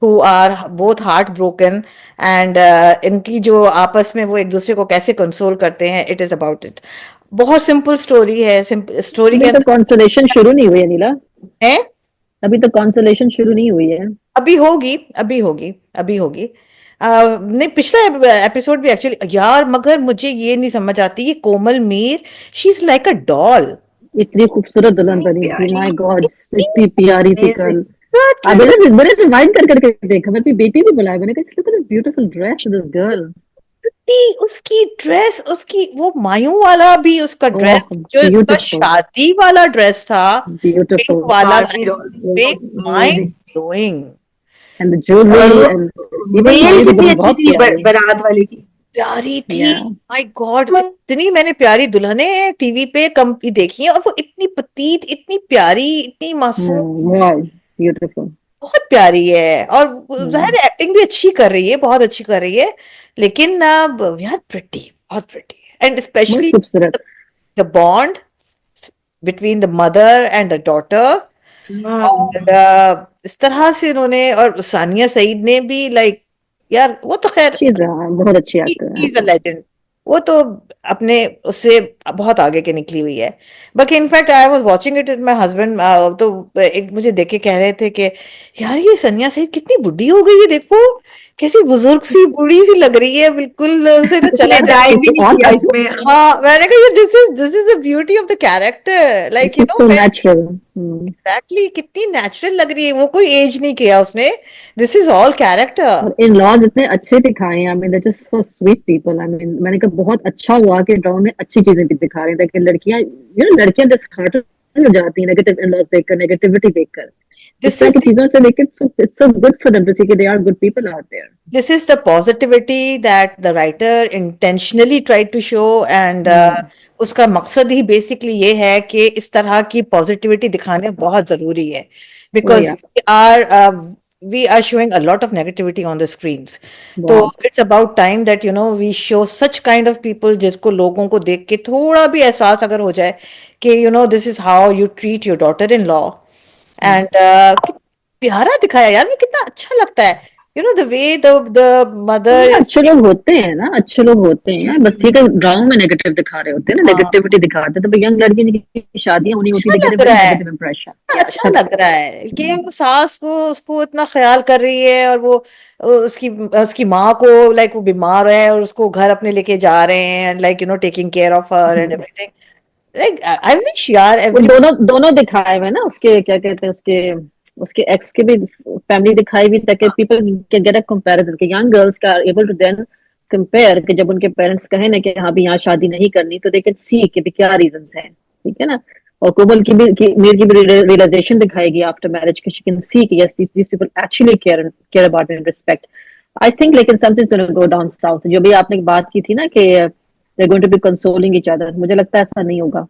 Speaker 1: who are both heartbroken and इनकी जो आपस में वो एक दूसरे को कैसे कंसोल करते हैं, इट इज अबाउट इट। बहुत सिंपल स्टोरी है, स्टोरी के
Speaker 3: अभी तो
Speaker 1: अंदर
Speaker 3: कॉन्सोलेशन शुरू नहीं हुई है नीला,
Speaker 1: है।
Speaker 3: अभी तो कॉन्सोलेशन शुरू नहीं हुई है।
Speaker 1: अभी होगी, अभी होगी, अभी होगी। नहीं, पिछला एपिसोड भी एक्चुअली यार, मगर मुझे ये नहीं समझ आती, ये Komal Meer, she is like a doll.
Speaker 3: इतनी खूबसूरत दुल्हन
Speaker 2: इतनी
Speaker 3: बनी थी,
Speaker 2: प्यारी,
Speaker 3: माय गॉड,
Speaker 1: इतनी
Speaker 3: इतनी प्यारी थी कल।
Speaker 2: अमेजिंग।
Speaker 3: मैंने मैंने रिवाइंड कर करके देखा, मेरी बेटी भी बुलाया, मैंने कहा look at this beautiful dress this girl.
Speaker 1: उसकी ड्रेस, उसकी वो मायूं वाला भी उसका ड्रेस,
Speaker 3: ओह
Speaker 1: जो इसका
Speaker 3: ब्यूटीफुल,
Speaker 1: शादी वाला ड्रेस था, पिंक
Speaker 3: ब्यूटीफुल,
Speaker 1: वाला,
Speaker 2: Barbie doll
Speaker 1: pink, mind
Speaker 2: amazing.
Speaker 1: Blowing.
Speaker 3: And the
Speaker 2: और
Speaker 3: ज्वेलरी
Speaker 2: वो
Speaker 3: एंड इवन
Speaker 2: वेल
Speaker 3: मायू की
Speaker 2: कितनी
Speaker 3: दुल्हन
Speaker 2: अच्छी
Speaker 3: बहुत
Speaker 2: थी,
Speaker 3: प्यारी।
Speaker 2: बारात वाले की।
Speaker 1: प्यारी थी।
Speaker 3: या
Speaker 1: माय गॉड, इतनी मैंने प्यारी दुल्हनें टीवी पे कम ही देखी हैं, और वो इतनी पतीत, इतनी प्यारी, इतनी मासूम,
Speaker 3: वाह, ब्यूटीफुल।
Speaker 1: बहुत प्यारी है। और जाहिर एक्टिंग भी अच्छी कर रही है, बहुत अच्छी कर रही है। लेकिन यार प्रिटी, बहुत प्रिटी, एंड
Speaker 3: बहुत
Speaker 1: स्पेशली
Speaker 3: खूबसूरत।
Speaker 1: The bond between the mother and the daughter. और
Speaker 2: हाँ,
Speaker 1: इस तरह से इन्होंने, और सानिया सईद ने भी, लाइक, यार वो तो खैर
Speaker 3: चीज बहुत अच्छी एक्टर है।
Speaker 1: Is a legend. वो तो अपने उससे बहुत आगे के निकली हुई है। बाकी in fact I was watching it with my husband, तो एक मुझे देख के कह रहे थे कि यार ये सनिया सईद कितनी बुढ़ी हो गई है, देखो कैसी बुजुर्ग सी बूढ़ी सी लग रही है, बिल्कुल उसे तो चला
Speaker 2: उसने
Speaker 1: जाए।
Speaker 2: डाई भी नहीं
Speaker 3: बहुत
Speaker 2: किया
Speaker 3: अच्छी,
Speaker 2: इसमें।
Speaker 1: हाँ, मैंने कहा this is the beauty of the character, like
Speaker 3: she so natural.
Speaker 1: Exactly, कितनी नेचुरल लग रही है, वो कोई एज नहीं किया उसने। This is all character.
Speaker 3: और इन लॉज इतने अच्छे दिखाए हैं, I mean that is so sweet people, I mean मैंने कहा बहुत अच्छा हुआ कि ड्रामा में अच्छी चीजें भी दिखा रहे हैं, ताकि लड़कियां, लड़कियां डिसहार्टन हो जाती हैं नेगेटिव इन लॉज देखकर, नेगेटिविटी देखकर। इस
Speaker 1: दिस
Speaker 3: तरह
Speaker 1: इज
Speaker 3: की चीजों से देख it's so good for them to see कि they are good people out there.
Speaker 1: this is the positivity that the writer intentionally tried to show, and उसका मकसद ही बेसिकली ये है कि इस तरह की पॉजिटिविटी दिखाने बहुत जरूरी है,
Speaker 3: ओ
Speaker 1: बिकॉज
Speaker 3: या,
Speaker 1: we are showing a lot of negativity on the screens. तो
Speaker 3: बहुत।
Speaker 1: it's about time that we show such kind of people जिसको लोगों को देख के थोड़ा भी एहसास अगर हो जाए कि this is how you treat your daughter in law, and प्यारा दिखाया यार, मैं कितना अच्छा लगता है। the way the mother is.
Speaker 3: अच्छे लोग होते हैं ना, अच्छे लोग होते हैं, बस ठीक है ड्रामा में नेगेटिव दिखा रहे होते हैं ना,
Speaker 1: हाँ,
Speaker 3: नेगेटिविटी दिखाते हैं, तो यंग लड़की की शादियां होनी होती
Speaker 1: अच्छा
Speaker 3: है, दे गेट
Speaker 1: लग
Speaker 3: अ
Speaker 1: रहा
Speaker 3: वेरी
Speaker 1: है,
Speaker 3: नेगेटिव इंप्रेशन।
Speaker 1: अच्छा
Speaker 3: अच्छा
Speaker 1: लग
Speaker 3: लगता
Speaker 1: रहा है
Speaker 3: है।
Speaker 1: कि वो सास को उसको इतना ख्याल कर रही है, और वो उसकी उसकी माँ को, लाइक वो बीमार है और उसको घर अपने लेके जा रहे हैं, like taking care of her and everything. Like I wish यार
Speaker 3: वो
Speaker 1: एवरी।
Speaker 3: दोनों दोनों दिखाए हुए ना, उसके क्या कहते हैं, उसके उसके एक्स के भी फैमिली दिखाई हुई, ताकि people can get a comparison, कि यंग गर्ल्स का एबल टू देन कंपेयर, कि जब उनके पेरेंट्स कहे ना कि हाँ भी यहाँ शादी नहीं करनी, तो दे कैन सी कि भी क्या रीजंस हैं, ठीक है ना। और कोमल की भी मीर की भी रियलाइजेशन दिखाएगी आफ्टर मैरिज, कि शी कैन सी कि yes these people actually care about and respect. I think लेकिन something gonna go down south, जो भी आपने बात की थी ना कि they going to be consoling each other, मुझे लगता है ऐसा नहीं होगा।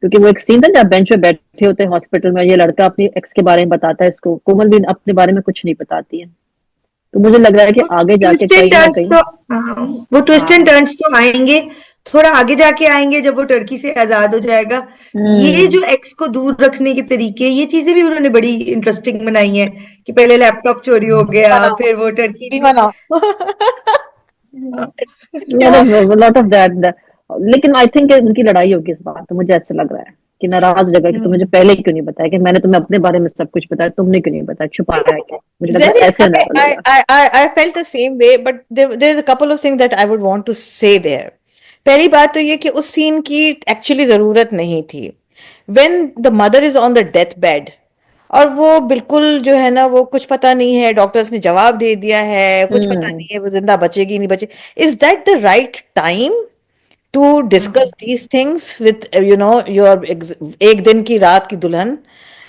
Speaker 3: क्योंकि वो एक सीन था जब बेंच पे बैठे होते हैं हॉस्पिटल में, ये लड़का अपनी एक्स के बारे में बताता है इसको, कोमल भी अपने बारे में कुछ नहीं बताती है। तो मुझे लग रहा है कि
Speaker 2: वो
Speaker 3: आगे जाके
Speaker 2: ट्विस्ट एंड
Speaker 3: कहीं ना
Speaker 2: टर्न्स
Speaker 3: कहीं।
Speaker 2: तो वो ट्विस्ट एंड
Speaker 3: हाँ।
Speaker 2: टर्न्स तो आएंगे, थोड़ा आगे जाके आएंगे जब वो टर्की से आजाद हो जाएगा। ये
Speaker 3: हम्म।
Speaker 2: जो एक्स को दूर रखने के तरीके, ये चीजें भी उन्होंने बड़ी इंटरेस्टिंग बनाई है, कि पहले लैपटॉप चोरी हो गया,
Speaker 1: बनाओ,
Speaker 2: फिर वो टर्की
Speaker 1: टीवी
Speaker 2: में।
Speaker 1: बनाओ।
Speaker 3: लॉट
Speaker 1: क्या?
Speaker 3: Of lot of that. लेकिन आई थिंक उनकी लड़ाई होगी इस बात, तो मुझे ऐसा लग रहा है कि नाराज हो जाएगा कि तुम मुझे
Speaker 2: हम्म।
Speaker 3: पहले ही क्यों नहीं बताया, कि मैंने तुम्हें अपने बारे में सब कुछ बताया, तुमने क्यों नहीं बताया, छुपाया है क्या, मुझे लग रहा
Speaker 1: There
Speaker 3: है
Speaker 1: is,
Speaker 3: ऐसे अनरावल होगा।
Speaker 1: I felt the same way, but there's a couple of things that I would want to say there. पहली बात तो ये कि उस सीन की एक्चुअली जरूरत नहीं थी। When the mother is on the death bed, और वो बिल्कुल जो है ना, वो कुछ पता नहीं है, डॉक्टर्स ने जवाब दे दिया है, कुछ पता
Speaker 3: हम्म।
Speaker 1: नहीं है वो जिंदा बचेगी नहीं बचे। Is that the right time to discuss these things with your एक दिन की रात की दुल्हन?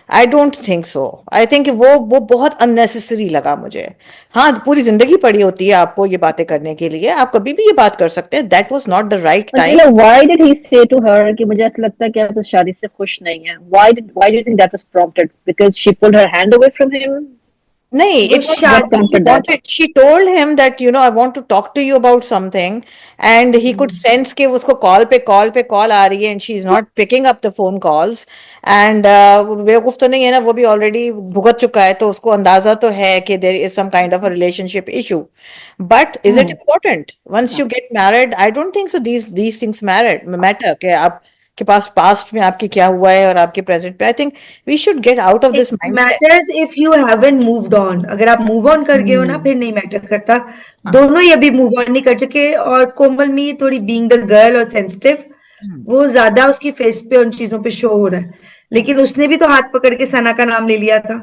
Speaker 1: I don't think so. I think वो बहुत अननेसेसरी लगा मुझे। हाँ, पूरी जिंदगी पड़ी होती है आपको ये बातें करने के लिए, आप कभी भी ये बात कर सकते हैं। That was not the right time.
Speaker 3: मतलब व्हाई डिड ही से टू हर कि मुझे ऐसा लगता है कि आप इस शादी से खुश नहीं है, why do you think that was prompted, because she pulled her hand away from him?
Speaker 1: नहीं,
Speaker 2: वो
Speaker 1: it was
Speaker 3: What
Speaker 1: because she
Speaker 2: शादी,
Speaker 3: prompted that?
Speaker 1: wanted, she told him that I want to talk to you about something, and he could sense कि उसको call आ रही है, and she is not picking up the phone calls, and बेवकूफ तो नहीं है ना, वो भी ऑलरेडी भुगत चुका है, तो उसको अंदाजा तो है कि there is some kind of a relationship issue. But is it important once you get married? I don't think so. These things matter कि आप के पास पास्ट में आपके क्या हुआ है और आपके प्रेजेंट पे। I think we should get out of
Speaker 2: it
Speaker 1: this mindset.
Speaker 2: Matters if you haven't moved on. अगर आप मूव ऑन कर गए हो ना,
Speaker 3: हम्म।
Speaker 2: फिर नहीं मैटर करता। दोनों ही अभी मूव ऑन नहीं कर सके, और कोमल मी थोड़ी बीइंग द गर्ल और सेंसिटिव, वो ज्यादा उसकी फेस पे उन चीजों पे शो हो रहा है। लेकिन उसने भी तो हाथ पकड़ के सना का नाम ले लिया था।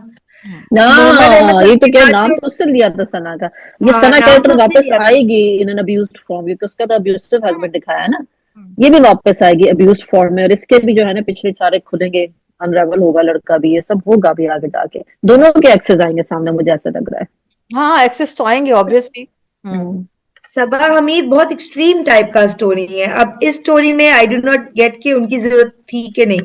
Speaker 3: ना,
Speaker 2: मोहम्मद अहमद
Speaker 3: ये
Speaker 2: साहब
Speaker 3: तो
Speaker 2: के
Speaker 3: क्या,
Speaker 2: बाद
Speaker 3: नाम
Speaker 2: जो,
Speaker 3: तो उससे लिया था सना का। ये
Speaker 2: हाँ,
Speaker 3: सना
Speaker 2: नाम
Speaker 3: कैरेक्टर
Speaker 2: तो उसने
Speaker 3: वापस
Speaker 2: लिया था।
Speaker 3: आएगी इन एन अब्यूज्ड फॉर्म, क्योंकि उसका तो अब्यूसिव हस्बैंड दिखाया है ना, ये भी वापस आएगी अब्यूज्ड फॉर्म में, और इसके भी जो है ना पिछले सारे खुलेंगे, अनरेवल होगा लड़का भी, ये सब होगा भी आगे जाके, दोनों के एक्सेस आएंगे सामने, मुझे ऐसा लग रहा है।
Speaker 1: हाँ, एक्सेस तो आएंगे ऑब्वियसली। हम्म।
Speaker 3: हम्म।
Speaker 2: सबा हमीद बहुत एक्सट्रीम टाइप का स्टोरी है। अब इस स्टोरी में आई डू नॉट गेट कि उनकी जरूरत थी कि नहीं।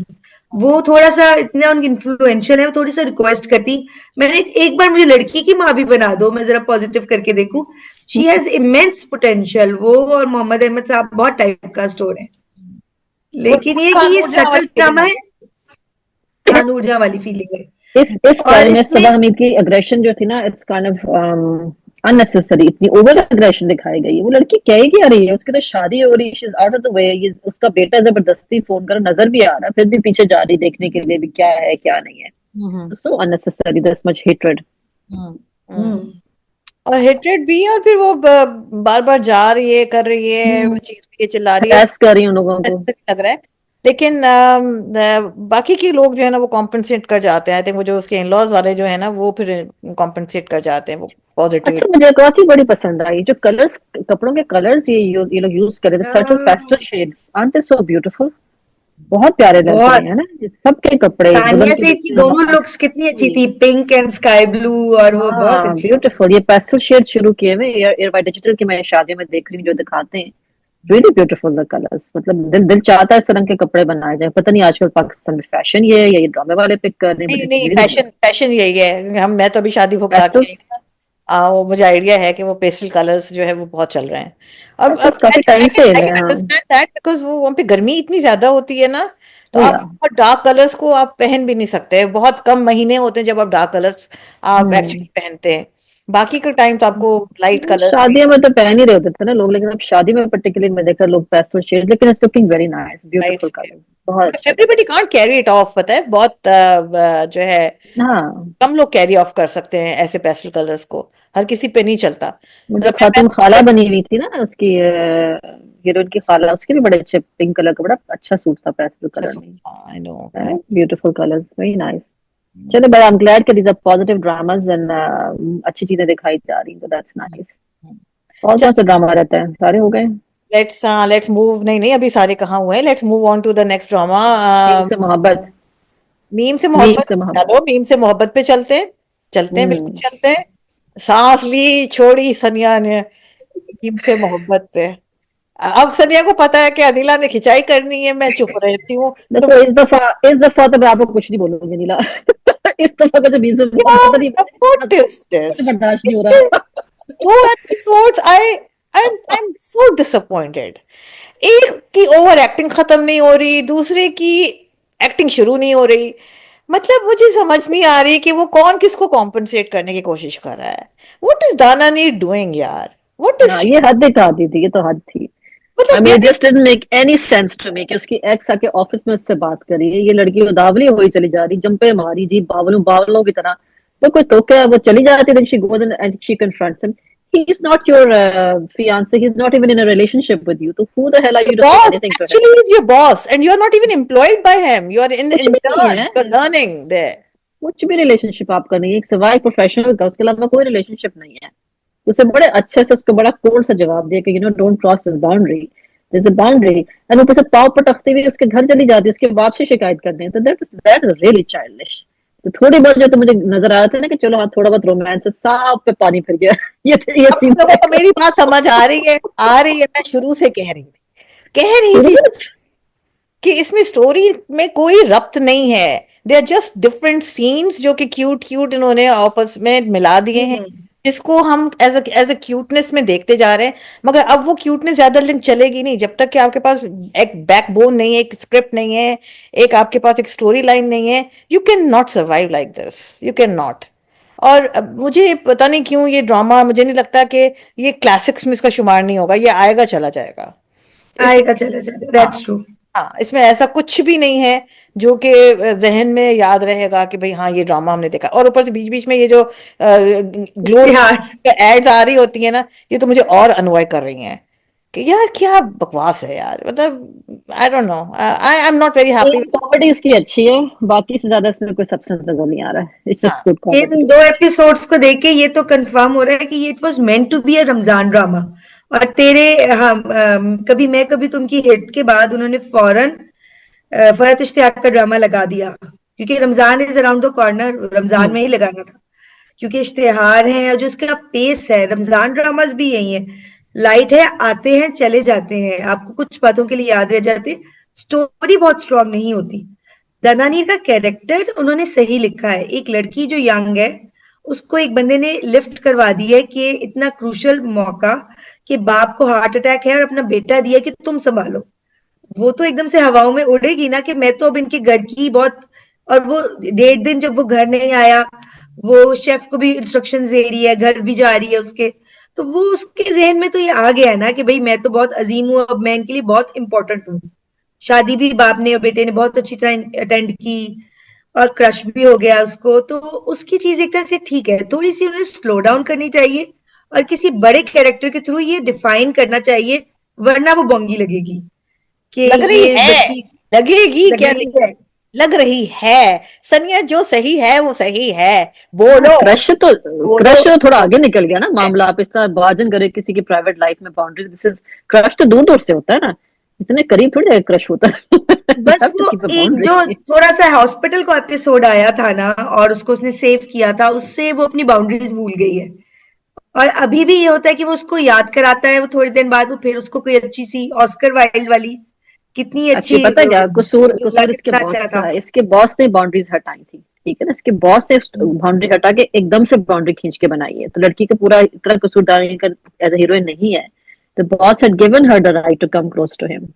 Speaker 2: वो थोड़ा सा इतना उनकी इन्फ्लुएंशियल है, वो थोड़ी सा रिक्वेस्ट करती, मैंने एक बार मुझे लड़की की माँ भी बना दो, मैं जरा पॉजिटिव करके देखूं। She has immense potential. वो और मोहम्मद अहमद साहब बहुत टाइप का स्टोर है।
Speaker 1: वो
Speaker 2: लेकिन ये कि
Speaker 1: खान
Speaker 2: ये
Speaker 1: ऊर्जा
Speaker 2: सटल
Speaker 1: वाली फीलिंग
Speaker 2: ड्रामा
Speaker 1: आ
Speaker 2: है। हाँ, ऊर्जा वाली फीलिंग है।
Speaker 3: इस
Speaker 2: और
Speaker 3: स्टाइल में
Speaker 2: इसमें
Speaker 3: सबा हमीद की अग्रेशन जो थी ना, इट्स काइंड ऑफ अननेसेसरी, इतनी ओवर अग्रेशन दिखाई गई है। वो लड़की कह ही क्या रही है, उसकी तो शादी हो रही है, she is out of the way, ये उसका बेटा जबरदस्ती फोन कर नजर भी आ रहा है, फिर भी पीछे जा रही देखने के लिए भी क्या है क्या नहीं है।
Speaker 1: हम्म।
Speaker 3: सो अननेसेसरी, दिस मच हेट्रेड।
Speaker 1: हम्म। हम्म।
Speaker 2: हम्म,
Speaker 1: और हेट्रेड भी है, और फिर वो बार बार जा रही है, कर रही है, वो चीख रही है, चिल्ला रही है,
Speaker 3: हरास कर रही हूँ लोगों को।
Speaker 1: necessary लग रहा है। लेकिन बाकी के लोग जो है ना, वो कॉम्पनसेट कर जाते हैं। आई थिंक वो जो उसके इन-लॉज वाले जो है ना, वो फिर कॉम्पनसेट कर जाते हैं, वो
Speaker 3: अच्छा,
Speaker 1: पॉजिटिविटी।
Speaker 3: मुझे एक और चीज बड़ी पसंद आई, जो कलर्स, कपड़ों के कलर्स ये लोग यूज कर रहे थे, सर्टल पेस्टल शेड्स, आरंट दे सो ब्यूटीफुल, बहुत प्यारे लग रहे
Speaker 2: बहुत।
Speaker 3: हैं ना ये सबके कपड़े, दुल्हन
Speaker 2: सानिया
Speaker 3: के
Speaker 2: सेठ की
Speaker 3: भी
Speaker 2: दोनों लुक्स कितनी अच्छी थी, पिंक एंड स्काई ब्लू, और वो बहुत
Speaker 3: हाँ
Speaker 2: अच्छे थे।
Speaker 3: ब्यूटीफुल। ये पेस्टल शेड शुरू किए हुए एयर डिजिटल की मैं शादियों में देख रही हूँ जो दिखाते हैं, रियली ब्यूटीफुल द कलर्स, मतलब दिल दिल चाहता है इस रंग के कपड़े बनाए जाए। पता नहीं आजकल पाकिस्तान में फैशन ये है या ये ड्रामे वाले पिक कर रहे हैं, बट
Speaker 1: नहीं
Speaker 3: इट्स
Speaker 1: नहीं,
Speaker 3: रियली
Speaker 1: फैशन फैशन यही है। मैं तो अभी शादी भुगता के आई
Speaker 3: पेस्टल्स।
Speaker 1: हूँ ना, वो मुझे आइडिया है कि वो पेस्टल कलर्स जो है वो बहुत चल रहे हैं। और
Speaker 3: पेस्टल्स काफी टाइम से
Speaker 1: आई
Speaker 3: है,
Speaker 1: कैन
Speaker 3: हाँ।
Speaker 1: अंडरस्टैंड दैट, बिकॉज वो वहाँ पे गर्मी इतनी ज्यादा होती है ना, तो आप
Speaker 3: या।
Speaker 1: बहुत डार्क कलर्स को आप पहन भी नहीं सकते। बहुत कम महीने होते हैं जब आप डार्क कलर्स आप
Speaker 3: हम्म।
Speaker 1: एक्चुअली पहनते हैं। बाकी का टाइम तो आपको लाइट कलर्स में।
Speaker 3: शादियों में तो पहन ही रहे होते थे ना लोग, लेकिन अब शादी में पर्टिकुलरली मैं देखा लोग पेस्टल शेड, लेकिन it's looking very nice, beautiful
Speaker 1: lights में
Speaker 3: कलर्स, बहुत अच्छे लग
Speaker 1: everybody can't carry it of, पता है, बहुत जो है
Speaker 3: रहे हैं। हाँ,
Speaker 1: कम लोग कैरी ऑफ कर सकते हैं ऐसे पेस्टल कलर्स को, हर किसी पे नहीं चलता।
Speaker 3: वो जो
Speaker 1: मतलब
Speaker 3: खातून खाला बनी हुई थी ना उसकी, हीरोइन की खाला, उसके भी बड़े अच्छे पिंक कलर का बड़ा अच्छा सूट था पेस्टल कलर में।
Speaker 1: I know.
Speaker 3: Beautiful colours, very nice. चलो, बट आई एम ग्लैड कि these are positive dramas and अच्छी चीजें दिखाई जा रही हैं, तो दैट्स नाइस। और कौन सा ड्रामा रहता है, सारे हो गए?
Speaker 1: लेट्स मूव, नहीं नहीं अभी सारे कहाँ हुए हैं, let's move on to the next drama.
Speaker 3: Meem se Mohabbat.
Speaker 1: Meme से
Speaker 3: मीम
Speaker 1: मोहब्बत।
Speaker 3: से मोहब्बत।
Speaker 1: चलो मीम से मोहब्बत पे चलते हैं, चलते हैं, बिल्कुल
Speaker 3: हम्म।
Speaker 1: चलते हैं। सांस ली छोड़ी सनिया ने मीम से मोहब्बत पे। अब सनिया को पता है कि अनिला ने खिंचाई करनी है, मैं चुप रहती हूँ। तो
Speaker 3: देखो, इस दफा तो मैं आपको कुछ नहीं बोलूंगी नीला। इस दफा का जो मीम से मोहब्बत, पता नहीं
Speaker 1: व्हाट इज दिस?
Speaker 3: मुझे बर्दाश्त नहीं हो रहा।
Speaker 1: दो episodes I am so disappointed. एक की ओवर एक्टिंग खत्म नहीं हो रही, दूसरे की एक्टिंग शुरू नहीं हो रही। मतलब मुझे समझ नहीं आ रही कि वो कौन किसको कॉम्पनसेट करने की कोशिश कर रहा है। व्हाट इज दाना नीड डूइंग यार? व्हाट इज
Speaker 3: हाँ, ये हद दिखा दी थी, ये तो हद थी। आई
Speaker 1: मतलब
Speaker 3: मीन,
Speaker 1: यार,
Speaker 3: it just didn't make any sense to me कि उसकी एक्स आके ऑफिस में उससे बात करी है, ये लड़की उदावली हुई चली जा रही, जंपे मारी जी, बावलों बावलों की तरह। वो कोई तो क्या, वो चली जाती, then she goes and she confronts him. He is not your fiance. He's not even in a relationship with you. So who the hell are
Speaker 1: your
Speaker 3: you to say
Speaker 1: boss
Speaker 3: anything to him?
Speaker 1: actually is your boss and you're not even employed by him. You are in
Speaker 3: कुछ भी नहीं
Speaker 1: intern,
Speaker 3: है,
Speaker 1: you're learning there.
Speaker 3: कुछ भी relationship आपका नहीं है, एक सिवाय प्रोफेशनल का, उसके अलावा कोई रिलेशनशिप नहीं है। उसे बड़े अच्छे से उसको बड़ा कोल्ड सा जवाब दिया कि don't cross this boundary, this a boundary. And ऊपर से पाव पटकते हुए उसके घर चली जाती है, उसके बाप से शिकायत करते हैं, तो दैट इज रियली चाइल्डिश। तो थोड़ी बहुत जो तो मुझे नजर आ रहा था ना कि चलो हाँ, थोड़ा बहुत रोमांस है, सांप पे पानी फिर गया। ये
Speaker 1: अब
Speaker 3: सीन
Speaker 1: लोगों को
Speaker 3: देखा।
Speaker 1: मेरी बात समझ आ रही है, आ रही है। मैं शुरू से कह रही
Speaker 3: शुरू
Speaker 1: थी
Speaker 3: में
Speaker 1: कि इसमें स्टोरी में कोई रब्त नहीं है। They are just different scenes जो कि क्यूट क्यूट इन्होंने आपस में मिला दिए हैं,
Speaker 2: हम्म।
Speaker 1: जिसको हम एज अ क्यूटनेस में देखते जा रहे हैं। मगर अब वो क्यूटनेस ज्यादा दिन चलेगी नहीं जब तक कि आपके पास एक बैकबोन नहीं है, एक स्क्रिप्ट नहीं है, एक आपके पास एक स्टोरी लाइन नहीं है। You can not survive like this, you can not. और अब मुझे पता नहीं क्यों ये ड्रामा, मुझे नहीं लगता कि ये क्लासिक्स में इसका शुमार नहीं होगा, ये आएगा चला जाएगा। इस
Speaker 2: आएगा चला जाएगा,
Speaker 1: हाँ,
Speaker 2: दैट्स ट्रू।
Speaker 1: हाँ, इसमें ऐसा कुछ भी नहीं है जो कि जहन में याद रहेगा कि भाई हाँ ये ड्रामा हमने देखा। और ऊपर से बीच बीच में ये जो ग्लो
Speaker 2: इश्तिहार।
Speaker 1: एड्स आ रही होती है ना, ये तो मुझे और अनवॉय कर रही हैं कि यार क्या बकवास है यार। मतलब आई don't no, I am not very happy.
Speaker 3: एक कॉमेडी इसकी अच्छी है, बाकी से ज्यादा इसमें कोई सब्सटेंस नजर नहीं आ रहा है, इट्स
Speaker 1: हाँ,
Speaker 3: जस्ट गुड
Speaker 2: इन
Speaker 3: कॉमेडी।
Speaker 2: दो एपिसोड्स को देख के ये तो कंफर्म हो रहा है कि ये it was meant to be a Ramzan drama. और तेरे हम कभी मैं कभी तुम की हिट के बाद उन्होंने फौरन फरहत इश्तियाक का ड्रामा लगा दिया, क्योंकि Ramzan is around the corner, Ramzan में ही लगाना था। क्योंकि इश्तिहार है और जो इसका पेस है, रमजान ड्रामास भी यही है, लाइट है, आते हैं चले जाते हैं, आपको कुछ बातों के लिए याद रह जाते, स्टोरी बहुत स्ट्रांग नहीं होती। दनानीर का कैरेक्टर उन्होंने सही लिखा है। एक लड़की जो यंग है, उसको एक बंदे ने लिफ्ट करवा दी है कि इतना क्रूशल मौका कि बाप को हार्ट अटैक है और अपना बेटा दिया कि तुम संभालो। वो तो एकदम से हवाओं में उड़ेगी ना कि मैं तो अब इनके घर की बहुत। और वो 1.5 दिन जब वो घर नहीं आया, वो शेफ को भी इंस्ट्रक्शंस दे रही है, घर भी जा रही है उसके, तो वो उसके जहन में तो ये आ गया है ना कि भाई मैं तो बहुत अजीम हूँ, अब मैं इनके लिए बहुत इंपॉर्टेंट हूँ। शादी भी बाप ने और बेटे ने बहुत अच्छी तरह अटेंड की, और क्रश भी हो गया उसको, तो उसकी चीज एक तरह से ठीक है। थोड़ी सी उन्हें स्लो डाउन करनी चाहिए और किसी बड़े कैरेक्टर के थ्रू ये डिफाइन करना चाहिए, वरना वो बोंगी लगेगी कि
Speaker 1: लग रही
Speaker 2: ये
Speaker 1: है,
Speaker 2: बच्ची
Speaker 1: लगेगी
Speaker 2: लग
Speaker 1: क्या
Speaker 2: रही
Speaker 1: नहीं,
Speaker 2: है।
Speaker 1: लग रही है। सनिया जो सही है वो सही है, बोलो बोलो।
Speaker 3: क्रश तो थोड़ा आगे निकल गया ना मामला, आप इस तरह बार्जन करे किसी की प्राइवेट लाइफ में, बाउंड्री, दिस इज क्रश तो दूर दूर से होता है ना, इतने करीब थोड़ी जाके क्रश होता है। You
Speaker 2: बस
Speaker 3: have to
Speaker 2: वो
Speaker 3: keep a
Speaker 2: एक
Speaker 3: boundary.
Speaker 2: जो थोड़ा सा हॉस्पिटल को एपिसोड आया था ना, और उसको उसने सेव किया था, उससे वो अपनी बाउंड्रीज भूल गई है। और अभी भी ये होता है कि वो उसको याद कराता है, वो थोड़ी देर बाद वो फिर उसको कोई अच्छी सी ऑस्कर वाइल्ड वाली, कितनी
Speaker 3: अच्छी,
Speaker 2: अच्छी
Speaker 3: पता है क्या कसूर,
Speaker 2: जुमला
Speaker 3: कसूर इसके
Speaker 2: कितना
Speaker 3: बॉस
Speaker 2: अच्छा
Speaker 3: का
Speaker 2: था।
Speaker 3: है, इसके बॉस ने बाउंड्रीज हटाई थी, ठीक है ना, इसके बॉस ने बाउंड्री हटा के एकदम से बाउंड्री खींच के बनाई है, तो लड़की का पूरा इतना कसूर डालने का एज ए हीरोइन नहीं है। The boss had given her the right to come close to him,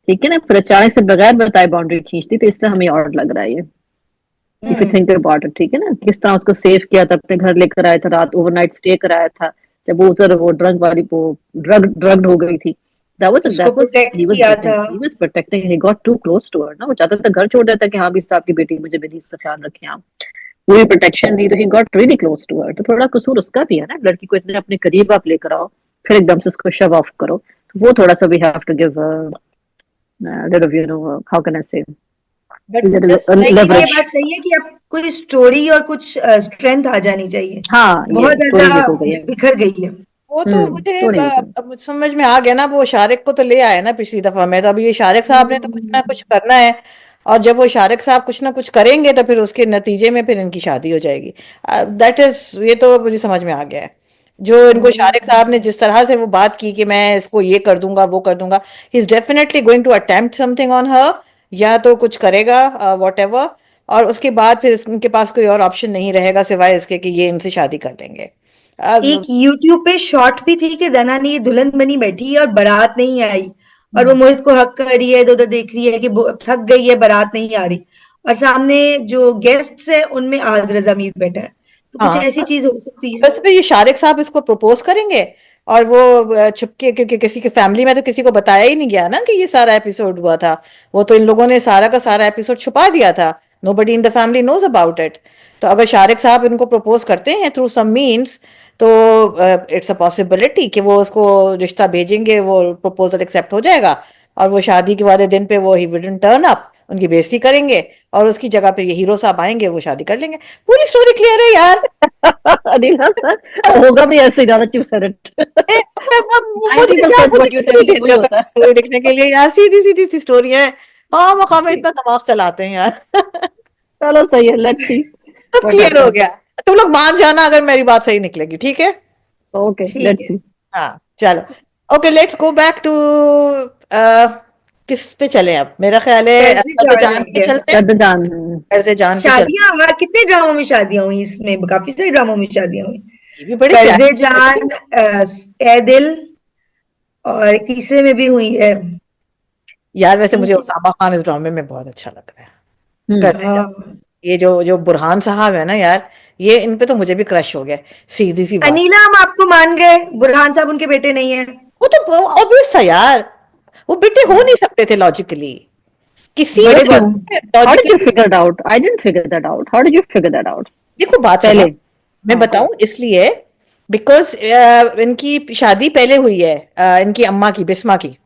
Speaker 3: ठीक है ना, फिर अचानक से बगैर बताए बाउंड्री खींचती, तो इसलिए हमें और लग रहा है ये। If you think about it, ठीक है ना, किस तरह उसको सेव किया था, अपने घर लेकर आया था, रात ओवरनाइट स्टे कराया था, जब वो उधर वो ड्रग वाली वो ड्रग्ड हो गई थी,
Speaker 2: उसको प्रोटेक्ट किया था।
Speaker 3: he was protecting, he got too close to her ना, वो चाहता था घर छोड़ देता कि हाँ भी साहब की बेटी, मुझे मेरी इसका ख्याल रखें आप, पूरी प्रोटेक्शन दी, तो he got really close to her। तो थोड़ा कसूर उसका भी है ना, लड़की को इतने अपने करीब आप लेकर आओ, फिर एकदम से उसको शव ऑफ करो, तो वो थोड़ा सा we have to give little of, you know, how can I say,
Speaker 2: but
Speaker 3: little
Speaker 2: लेकिन ये
Speaker 3: leverage।
Speaker 2: बात सही है कि अब कोई स्टोरी और कुछ स्ट्रेंथ आ जानी चाहिए।
Speaker 3: हाँ ये
Speaker 2: बहुत
Speaker 3: स्टोरी
Speaker 2: ज्यादा
Speaker 3: मिस हो गई है।
Speaker 2: बिखर गई है।
Speaker 1: वो तो मुझे
Speaker 3: स्टोरी मिस हो
Speaker 1: अब समझ में आ गया ना, वो शारिक को तो ले आए ना पिछली दफा में, तो अब ये शारिक साहब ने तो कुछ ना कुछ
Speaker 2: हम्म।
Speaker 1: करना है, और जब वो शारिक साहब कुछ ना कुछ करेंगे तो फिर उसके नतीजे में फिर इनकी शादी हो जाएगी। दैट इज, ये तो मुझे समझ में आ गया है। जो इनको शारिक साहब ने जिस तरह से वो बात की कि मैं इसको ये कर दूंगा वो कर दूंगा, he is definitely going to attempt something on her, या तो कुछ करेगा वॉट एवर, और उसके बाद फिर उनके पास कोई और ऑप्शन नहीं रहेगा सिवाय इसके कि ये इनसे शादी कर लेंगे।
Speaker 2: एक यूट्यूब पे शॉर्ट भी थी कि रना ने दुल्हन बनी बैठी है और बारात नहीं आई, और वो मोहित को हक कर रही है, इधर उधर देख रही है कि थक गई है, बारात नहीं आ रही, और सामने जो गेस्ट्स है उनमें आद रजा मीर बैठा है। तो कुछ
Speaker 1: हाँ,
Speaker 2: ऐसी चीज हो सकती है।
Speaker 1: बस फिर ये शारिक साहब इसको प्रपोज करेंगे, और वो छुपके, क्योंकि किसी के फैमिली में तो किसी को बताया ही नहीं गया ना कि ये सारा एपिसोड हुआ था, वो तो इन लोगों ने सारा का सारा एपिसोड छुपा दिया था, nobody in the family knows about it. तो अगर शारिक साहब इनको प्रपोज करते हैं थ्रू सम मीन्स, तो इट्स अ पॉसिबिलिटी कि वो उसको रिश्ता भेजेंगे, वो प्रपोजल एक्सेप्ट हो जाएगा, और वो शादी के वाले दिन पे वो ही वुडंट टर्न अप, उनकी बेइज्जती करेंगे, और उसकी जगह पे ये हीरो साहब आएंगे, वो शादी कर लेंगे। पूरी स्टोरी क्लियर है यार।
Speaker 3: अनिला सर होगा भी ऐसे, ज्यादा चूज सेलेक्ट।
Speaker 1: मुझे क्या,
Speaker 3: 90%
Speaker 1: मुझे
Speaker 3: व्हाट यू
Speaker 1: क्यों
Speaker 3: सेइंग
Speaker 1: भेज
Speaker 3: वही
Speaker 1: जाता
Speaker 3: होता
Speaker 1: है
Speaker 3: है।
Speaker 1: स्टोरी लिखने के लिए यार, सीधी सीधी सी स्टोरी है। हाँ, मकाम में इतना दिमाग चलाते हैं यार।
Speaker 3: चलो सही है, लेट्स सी
Speaker 1: सब
Speaker 3: व्हाट
Speaker 1: क्लियर हो
Speaker 3: हैपेंस।
Speaker 1: गया। तुम लोग मान जाना अगर मेरी बात सही निकलेगी, ठीक है।
Speaker 3: ओके
Speaker 2: ठीक
Speaker 3: लेट्स
Speaker 2: है।
Speaker 3: सी।
Speaker 1: हाँ, चलो। Okay, let's go back to, किस पे चले अब, मेरा ख्याल है
Speaker 2: कर्ज
Speaker 1: अब
Speaker 2: जान
Speaker 1: जान
Speaker 2: है
Speaker 1: पे
Speaker 2: क्या?
Speaker 1: चलते हैं।
Speaker 3: कर जान।
Speaker 1: घर से जान पे चलते
Speaker 2: शादियां, हाँ, कितने ड्रामों में शादियां हुई, इसमें काफी सारे ड्रामों में शादियां हुई।
Speaker 1: हैं। ये भी बड़े
Speaker 2: कर्जे
Speaker 1: प्यारे
Speaker 2: जान,
Speaker 1: लड़के।
Speaker 2: ए दिल, और एक तीसरे में भी हुई है।
Speaker 1: यार वैसे मुझे
Speaker 2: तीसरी।
Speaker 1: उसामा खान इस ड्रामे में बहुत अच्छा लग रहा है।
Speaker 3: हम्म।
Speaker 1: करते जा,
Speaker 2: हाँ।
Speaker 1: ये जो जो बुरहान साहब है ना यार, ये इन पे तो मुझे भी क्रश हो गया, सीधी सी बात।
Speaker 2: अनीला, हम आपको मान गए, बुरहान साहब उनके बेटे नहीं है।
Speaker 1: वो तो ऑब्वियस था यार, वो बेटे हो नहीं सकते थे लॉजिकली, किसी
Speaker 2: बड़े
Speaker 1: से
Speaker 3: बट क्यों?
Speaker 2: बात।
Speaker 3: How did you
Speaker 1: logically.
Speaker 3: Figure it out? I didn't figure that out. How did you figure that out
Speaker 1: देखो बात सुनो,
Speaker 3: पहले?
Speaker 1: मैं
Speaker 3: हाँ।
Speaker 1: बताऊं इसलिए, बिकॉज इनकी शादी पहले हुई है, इनकी अम्मा की, बिस्मा की।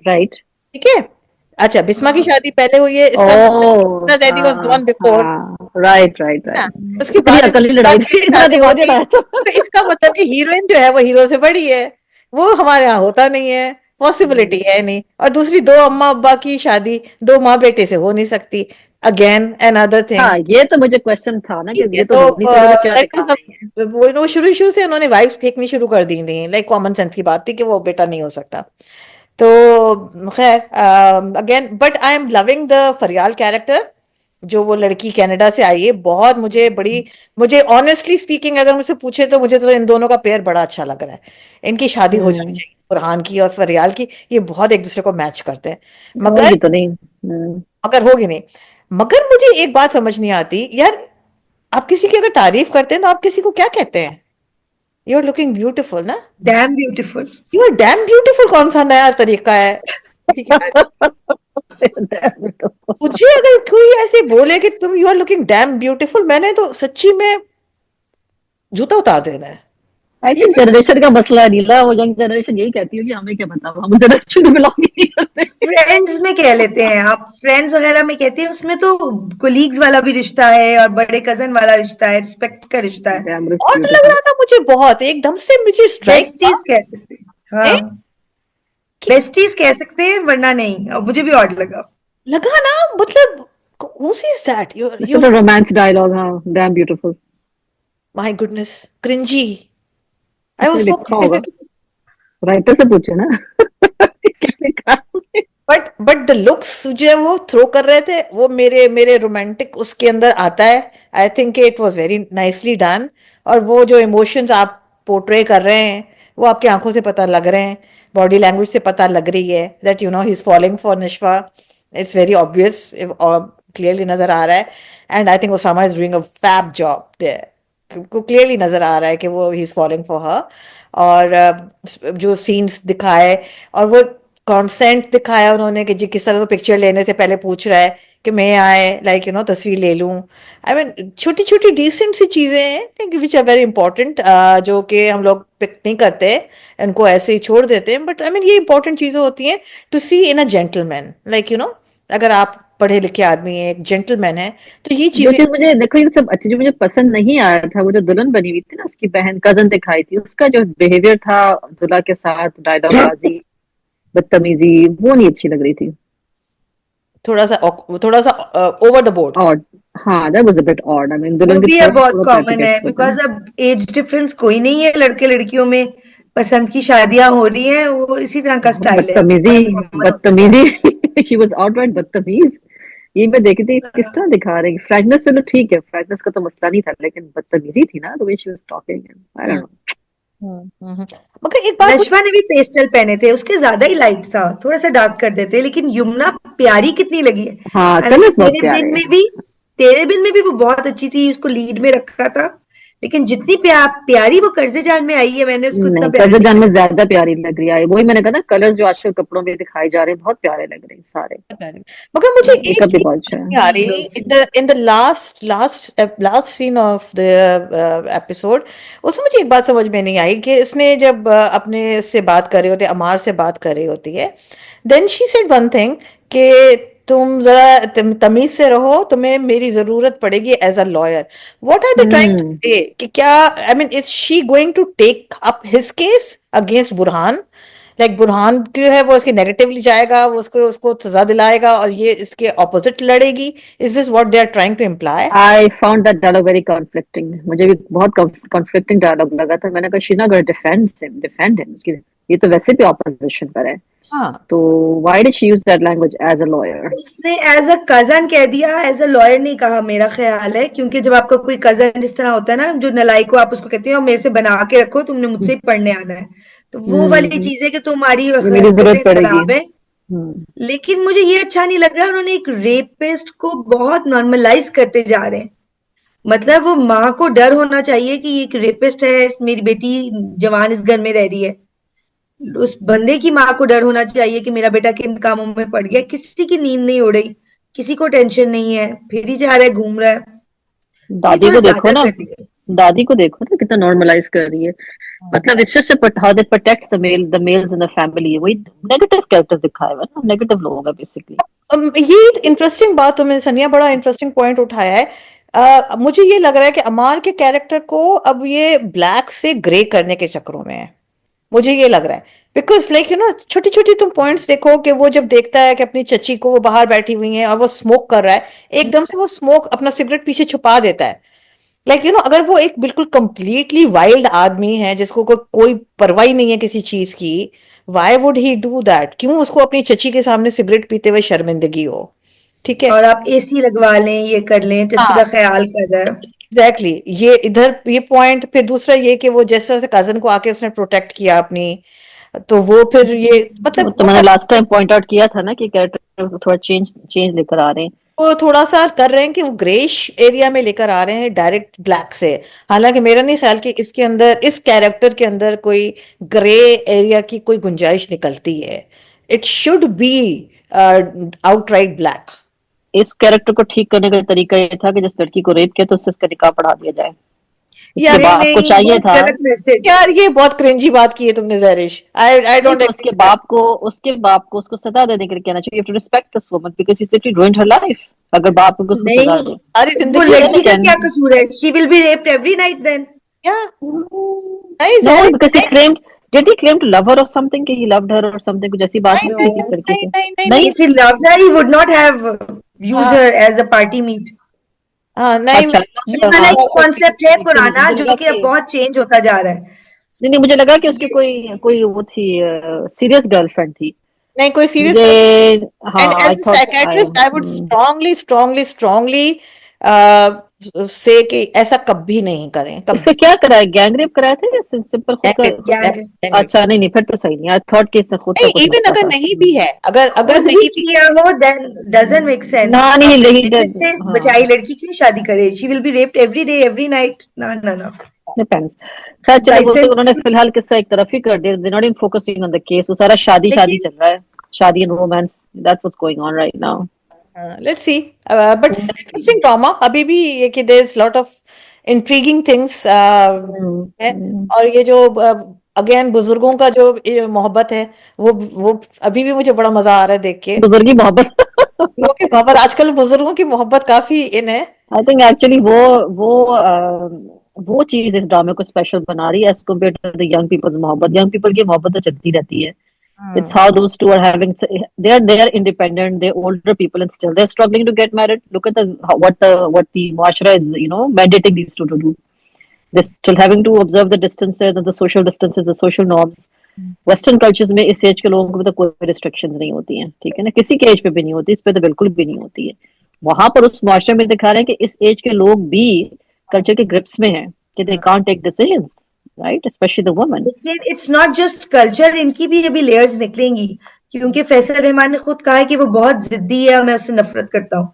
Speaker 3: राइट।
Speaker 1: ठीक है। अच्छा, बिस्मा की
Speaker 2: हाँ।
Speaker 1: शादी पहले हुई है, इसका
Speaker 3: ओह
Speaker 1: मतलब जैदी वाज
Speaker 3: हाँ
Speaker 1: बोर्न बिफोर।
Speaker 3: हाँ, राइट राइट
Speaker 1: हाँ,
Speaker 3: राइट।
Speaker 1: उसके
Speaker 3: इतनी
Speaker 1: बाद
Speaker 3: अकली
Speaker 1: इनके
Speaker 3: लड़ाई
Speaker 1: बाद
Speaker 3: थी,
Speaker 1: मेरी
Speaker 3: इतना
Speaker 1: शादी
Speaker 3: दिमाग
Speaker 1: होती,
Speaker 3: लड़ाया था।
Speaker 1: तो इसका मतलब कि हीरोइन जो है वो हीरो से बड़ी है, वो हमारे यहाँ होता नहीं है, पॉसिबिलिटी है नहीं। और दूसरी, दो अम्मा अब्बा की शादी दो माँ बेटे से हो नहीं सकती, अगेन अनदर थिंग।
Speaker 3: हाँ ये तो मुझे क्वेश्चन था ना कि
Speaker 1: ठीक है,
Speaker 3: ये तो
Speaker 1: तो
Speaker 3: हो नहीं सकता, तो क्या
Speaker 1: दैट
Speaker 3: दिखा
Speaker 1: इज,
Speaker 3: रही है।
Speaker 1: वो शुरू शुरू से उन्होंने वाइब्स फेंकनी शुरू कर दी थी, लाइक कॉमन सेंस की बात थी कि वो बेटा नहीं हो सकता। तो खैर, again but I am loving the Fariyal character, जो वो लड़की कनाडा से आई है, बहुत मुझे बड़ी, मुझे ऑनेस्टली स्पीकिंग अगर मुझसे पूछे तो मुझे तो इन दोनों का पेयर बड़ा अच्छा लग रहा है। इनकी शादी हो जानी
Speaker 3: हम्म।
Speaker 1: चाहिए, बुरहान की और फरियाल की, ये बहुत एक दूसरे को मैच करते हैं। मगर
Speaker 3: होगी तो नहीं। हम्म।
Speaker 1: मगर होगी नहीं। मगर मुझे एक बात समझ नहीं आती यार, आप किसी की अगर तारीफ करते हैं तो आप किसी को क्या कहते हैं? यू आर लुकिंग ब्यूटीफुल ना,
Speaker 2: damn beautiful.
Speaker 1: You are damn beautiful, कौन सा नया तरीका है किसी की तारीफ? मुझे अगर कोई ऐसे बोले कि तुम you are looking damn beautiful, मैंने तो सच्ची में जूता उतार देना है।
Speaker 3: आई थिंक जनरेशन का मसला है नीला, वो यंग जनरेशन यही कहती है कि हमें क्या पता, हम उस जनरेशन में बिलोंग ही नहीं करते।
Speaker 2: फ्रेंड्स में कह लेते हैं आप, फ्रेंड्स वगैरह में कहते हैं, उसमें तो कोलीग्स वाला भी रिश्ता है और बड़े कजन वाला रिश्ता है, रिस्पेक्ट का रिश्ता है।
Speaker 3: डैम रिच
Speaker 1: और लग
Speaker 3: ब्यूटीफुल।
Speaker 1: रहा था मुझे बहुत, एकदम से मुझे स्ट्राइक
Speaker 2: बेस्टीज कह सकते हैं,
Speaker 1: है
Speaker 2: हाँ।
Speaker 1: कि
Speaker 2: बेस्टीज कह सकते हैं, वरना नहीं, और मुझे भी ऑड लगा।
Speaker 1: लगा ना, मतलब who says that, you,
Speaker 3: sort of romance dialogue, हाँ, damn beautiful.
Speaker 1: my goodness, cringy, I
Speaker 3: किसने
Speaker 1: was so
Speaker 3: लिखा होगा?
Speaker 1: offended।
Speaker 3: राइटर से पूछे ना। क्या लिखा है?
Speaker 1: बट द लुक्स जो है वो थ्रो कर रहे थे, वो मेरे मेरे रोमांटिक उसके अंदर आता है। I think it was very nicely done, और वो जो इमोशंस आप पोर्ट्रे कर रहे हैं, वो आपकी आंखों से पता लग रहे हैं, बॉडी लैंग्वेज से पता लग रही है that you know he is following for Nishwa. It's very obvious, clearly नजर आ रहा है, and I think Osama is doing a fab job there, को क्लियरली नजर आ रहा है कि वो he is following for her. और जो सीन्स दिखाए और वो कॉन्सेंट दिखाया उन्होंने कि जी किस तरह वो पिक्चर लेने से पहले पूछ रहा है कि मैं आए लाइक यू नो तस्वीर ले लूं। आई मीन छोटी छोटी डिसेंट सी चीजें हैं विच आर वेरी इंपॉर्टेंट, जो कि हम लोग पिक नहीं करते, इनको ऐसे ही छोड़ देते हैं, बट आई मीन ये इंपॉर्टेंट चीजें होती हैं to see in a gentleman, like you know अगर आप पढ़े लिखे आदमी हैं, एक जेंटलमैन है, तो ये
Speaker 3: जो
Speaker 1: चीजें।
Speaker 3: चीज मुझे देखो ये सब अच्छी, जो मुझे पसंद नहीं आया था, वो जो दुल्हन बनी हुई थी ना, उसकी बहन कजन दिखाई थी, उसका जो बिहेवियर था दूल्हा के साथ, डायलॉग बाजी, बदतमीजी, वो नहीं अच्छी लग रही थी।
Speaker 1: थोड़ा सा ओवर द बोर्ड।
Speaker 3: और हाँ, that was a bit odd. I mean
Speaker 2: वो
Speaker 3: दुल्हन की
Speaker 2: भी अब
Speaker 3: थोड़ा
Speaker 2: बहुत
Speaker 3: थोड़ा तो
Speaker 2: कॉमन है
Speaker 3: एटिकेट्स होते हैं
Speaker 2: बिकॉज
Speaker 3: ना।
Speaker 2: अब एज डिफरेंस कोई नहीं है, लड़के लड़कियों में पसंद की शादियां हो रही हैं, वो इसी तरह का स्टाइल है, अब
Speaker 3: बदतमीजी,
Speaker 2: बड़ा कॉमन होता जा रहा
Speaker 3: बदतमीजी शी वाज आउटराइट बदतमीज। ये मैं देखी थी किस
Speaker 2: है।
Speaker 3: तरह दिखा रहे हैं। फ्रैंकनेस चलो ठीक है, फ्रैंकनेस का तो मसला नहीं था, लेकिन बदतमीजी थी ना, the way she was talking, I don't
Speaker 1: hmm
Speaker 3: know.
Speaker 1: मगर एक बात मुझे।
Speaker 2: नशवा ने भी पेस्टल पहने थे, उसके ज्यादा ही लाइट था, थोड़ा सा डार्क कर देते, लेकिन यमुना प्यारी कितनी लगी है।
Speaker 3: हाँ,
Speaker 2: हालांकि
Speaker 3: कलर्स बहुत प्यारे हैं।
Speaker 2: तेरे बिन में भी वो बहुत अच्छी थी, उसको लीड में रखा था, लेकिन जितनी प्यारी वो कर्जे जान में आई है, मैंने उसको उतना
Speaker 3: नहीं,
Speaker 2: प्यारी
Speaker 3: कजर
Speaker 2: नहीं
Speaker 3: जान में
Speaker 2: लगी।
Speaker 3: ज्यादा प्यारी लग रही है, वही मैंने कहा ना, कलर्स जो आजकल कपड़ों में दिखाए जा रहे हैं बहुत प्यारे लग रहे हैं सारे।
Speaker 1: मगर मुझे एक
Speaker 3: मेकअप भी
Speaker 1: चीज
Speaker 3: बहुत अच्छा
Speaker 1: समझ
Speaker 3: है।
Speaker 1: नहीं आ रही in the last scene of the episode, उसमें मुझे एक बात समझ में नहीं आई कि इसने जब अपने से बात कर रही होती है, अमार से बात कर रही होती है, then she said one thing कि तुम जरा तमीज से रहो, तुम्हें मेरी जरूरत पड़ेगी as a lawyer. What are they trying to
Speaker 3: hmm.
Speaker 1: Say कि क्या, I mean is she going to take up his case against Burhan, like Burhan जो है वो इसके नेगेटिवली जाएगा, वो उसको उसको सजा दिलाएगा और ये इसके ऑपोजिट लड़ेगी? Is this what they are trying to imply?
Speaker 3: I found that dialogue very conflicting, मुझे भी बहुत कॉन्फ्लिक्टिंग डायलॉग लगा था। मैंने कहा she not gonna defend him, उसकी ये तो वैसे भी ऑपोजिशन पर है,
Speaker 1: हाँ।
Speaker 3: तो why did she use that language as a lawyer?
Speaker 2: उसने एज अ कजन कह दिया, एज अ लॉयर नहीं कहा, मेरा ख्याल है, क्योंकि जब आपका कोई कजन जिस तरह होता है ना, जो नलायक को आप उसको कहते हो मेरे से बना के रखो, तुमने मुझसे ही पढ़ने आना है, तो वो वाली
Speaker 3: हम्म,
Speaker 2: चीज है कि तुम्हारी
Speaker 3: ये मेरी जरूरत
Speaker 2: हरकतें
Speaker 3: पड़ेगी।
Speaker 2: खराब है। लेकिन मुझे ये अच्छा नहीं लग रहा है, उन्होंने एक रेपिस्ट को बहुत नॉर्मलाइज करते जा रहे हैं। मतलब वो माँ को डर होना चाहिए कि ये एक रेपिस्ट है, मेरी बेटी जवान इस घर में रह रही है, उस बंदे की माँ को डर होना चाहिए कि मेरा बेटा किन कामों में पड़ गया। किसी की नींद नहीं उड़ रही, किसी को टेंशन नहीं है, फिर ही जा रहा है, घूम रहा है। ये
Speaker 3: दादी
Speaker 2: थोड़ा
Speaker 3: को देखो
Speaker 2: ज्यादा
Speaker 3: ना,
Speaker 2: कर दिया।
Speaker 3: दादी को देखो ना कितना नॉर्मलाइज कर रही है। मतलब it's just how they protect the males in the family, वही नेगेटिव कैरेक्टर दिखाया हुआ है ना, नेगेटिव लोगों का बेसिकली।
Speaker 1: ये इंटरेस्टिंग बात तुमने सनिया बड़ा इंटरेस्टिंग पॉइंट उठाया है। मुझे ये लग रहा है कि अमार के कैरेक्टर को अब ये ब्लैक से ग्रे करने के चक्करों में है, मुझे ये लग रहा है। बिकॉज लाइक यू नो छोटी छोटी तुम पॉइंट्स देखो कि वो जब देखता है कि अपनी चची को वो बाहर बैठी हुई है और वो स्मोक कर रहा है, एकदम से वो स्मोक अपना सिगरेट पीछे छुपा देता है। लाइक यू नो अगर वो एक बिल्कुल कंप्लीटली वाइल्ड आदमी है जिसको कोई परवाह ही नहीं है किसी चीज की, why would he do that? क्यों उसको अपनी चची के सामने सिगरेट पीते हुए शर्मिंदगी हो? ठीक है।
Speaker 2: और आप एसी लगवा लें, ये कर लें, चच्ची
Speaker 1: हाँ,
Speaker 2: का ख्याल कर रहा है।
Speaker 1: एग्जैक्टली ये इधर ये पॉइंट, फिर दूसरा ये कि वो जैसे जैसे कजन को आके उसने प्रोटेक्ट किया अपनी, तो वो फिर ये
Speaker 3: वो
Speaker 1: मतलब
Speaker 3: तो मैंने लास्ट टाइम पॉइंट आउट किया था ना कि कैरेक्टर थोड़ा चेंज चेंज लेकर आ रहे हैं।
Speaker 1: वो थोड़ा सा कर रहे हैं कि वो ग्रेश एरिया में लेकर आ रहे हैं डायरेक्ट ब्लैक से। हालांकि मेरा नहीं ख्याल कि इसके अंदर इस कैरेक्टर के अंदर कोई ग्रे एरिया की कोई गुंजाइश निकलती है। It should be outright black.
Speaker 3: इस कैरेक्टर को ठीक करने का तरीका ये था कि जिस लड़की को रेप किया तो उससे इसका निकाह पढ़ा दिया जाए। उसके
Speaker 1: यार
Speaker 2: नहीं
Speaker 3: बाप को
Speaker 2: नहीं,
Speaker 3: चाहिए
Speaker 2: बहुत
Speaker 3: था,
Speaker 2: गलत मैसेज।
Speaker 1: यार ये बहुत क्रिंजी बात की है तुमने जहरिश, आई
Speaker 3: नहीं
Speaker 1: डोंट
Speaker 3: तो उसके
Speaker 1: एग्री।
Speaker 3: बाप को, उसको सजा देने के लिए कहना चाहिए, you have to respect this woman because she literally ruined her life. अगर बाप को उसको सजा
Speaker 2: नहीं,
Speaker 3: दे,
Speaker 1: सारी
Speaker 2: वो
Speaker 1: जिंदगी
Speaker 3: ये
Speaker 1: अगर
Speaker 3: नहीं
Speaker 2: लड़की का क्या
Speaker 3: कहना।
Speaker 2: कसूर है? शी विल बी रेप्ड एवरी नाइट देन।
Speaker 1: क्या, नहीं
Speaker 3: नो,
Speaker 1: जहरिश
Speaker 3: बिकॉज़ ही
Speaker 1: नहीं
Speaker 3: claimed, did he claim to love her और समथिंग, कि ही लव्ड हर और समथिंग, कुछ ऐसी बात
Speaker 1: नहीं
Speaker 3: नहीं
Speaker 2: नो,
Speaker 3: थी कि इस लड़की
Speaker 1: नहीं
Speaker 3: से।
Speaker 1: नहीं नहीं नहीं
Speaker 3: नहीं।
Speaker 2: if he loved her he would not have used
Speaker 1: हाँ
Speaker 2: her as a party meat।
Speaker 1: हाँ नहीं
Speaker 3: अच्छा,
Speaker 2: ये वाला
Speaker 3: हाँ
Speaker 2: एक
Speaker 3: तो ठीक
Speaker 2: कॉन्सेप्ट है
Speaker 3: है, लेकिन
Speaker 2: पुराना,
Speaker 3: मुझे
Speaker 2: जो
Speaker 3: लगा
Speaker 2: कि अब
Speaker 3: कि,
Speaker 2: बहुत चेंज होता जा रहा है।
Speaker 3: नहीं नहीं, मुझे लगा कि उसकी
Speaker 2: ये
Speaker 3: कोई कोई वो थी, सीरियस गर्लफ्रेंड थी।
Speaker 1: नहीं कोई सीरियस।
Speaker 3: मुझे, हाँ,
Speaker 1: And
Speaker 3: I
Speaker 1: as a
Speaker 3: thought I,
Speaker 1: psychiatrist, I would strongly, strongly, strongly से कि ऐसा कभी नहीं करें,
Speaker 3: इससे
Speaker 1: कभी।
Speaker 3: क्या कराया, गैंग रेप कराया था या सिंपल खुद का?
Speaker 1: Gang
Speaker 2: gang
Speaker 1: rape.
Speaker 3: अच्छा, नहीं नहीं, फिर तो सही नहीं, आई थॉट कि इसने खुद का
Speaker 1: नहीं,
Speaker 3: कुछ
Speaker 1: इवन
Speaker 3: मसला
Speaker 1: अगर
Speaker 3: था।
Speaker 1: नहीं भी है, अगर अगर
Speaker 2: खुद भी
Speaker 1: नहीं भी।
Speaker 2: किया हो देन डजंट मेक
Speaker 3: ना
Speaker 2: सेंस।
Speaker 3: नहीं,
Speaker 2: अपने
Speaker 3: नहीं
Speaker 2: रेपिस्ट से बचाई
Speaker 3: हाँ,
Speaker 2: लड़की क्यों शादी करे? शी विल बी रेप्ड एवरी डे एवरी नाइट। ना ना ना।
Speaker 3: डिपेंड्स। खैर चले, वो तो
Speaker 2: लाइसेंस।
Speaker 3: उन्होंने फिलहाल किस्सा एक तरफ ही कर दिया, they not in focusing on the case, वो सारा शादी शादी
Speaker 2: लेकिन
Speaker 3: चल रहा है, शादी and romance, that's what's going on right now.
Speaker 1: Let's see. But interesting drama अभी भी, ये कि there is lot of intriguing things है। और ये जो अगेन बुजुर्गों का जो ये मोहब्बत है, वो अभी भी मुझे बड़ा मजा आ रहा है देख के।
Speaker 3: बुजुर्गी मोहब्बत।
Speaker 1: बुजुर्गों की मोहब्बत, आजकल बुजुर्गों की मोहब्बत काफी इन है।
Speaker 3: आई थिंक एक्चुअली वो वो चीज इस ड्रामे को स्पेशल बना रही है as compared to the young peoples मोहब्बत। यंग पीपल की मोहब्बत तो चलती रहती है। It's how those two are having. They are independent. They're older people, and still they're struggling to get married. Look at what the muashra is, mandating these two to do. They're still having to observe the distances and the social distances, the social norms. Western cultures में इस as के लोगों को भी तो कोई restrictions नहीं होती हैं, ठीक है ना, किसी के एज पे भी नहीं होती, इस पे तो बिल्कुल भी नहीं होती है। वहां पर उस मुआशरे में दिखा रहे हैं कि इस एज के लोग भी कल्चर के ग्रिप्स में हैं, कि they can't take decisions, right, specially the woman.
Speaker 2: लेकिन इट्स नॉट जस्ट कल्चर, इनकी भी अभी लेयर्स निकलेंगी। क्योंकि फैसल रहमान ने खुद कहा है कि वो बहुत जिद्दी है और मैं उससे नफरत करता हूँ।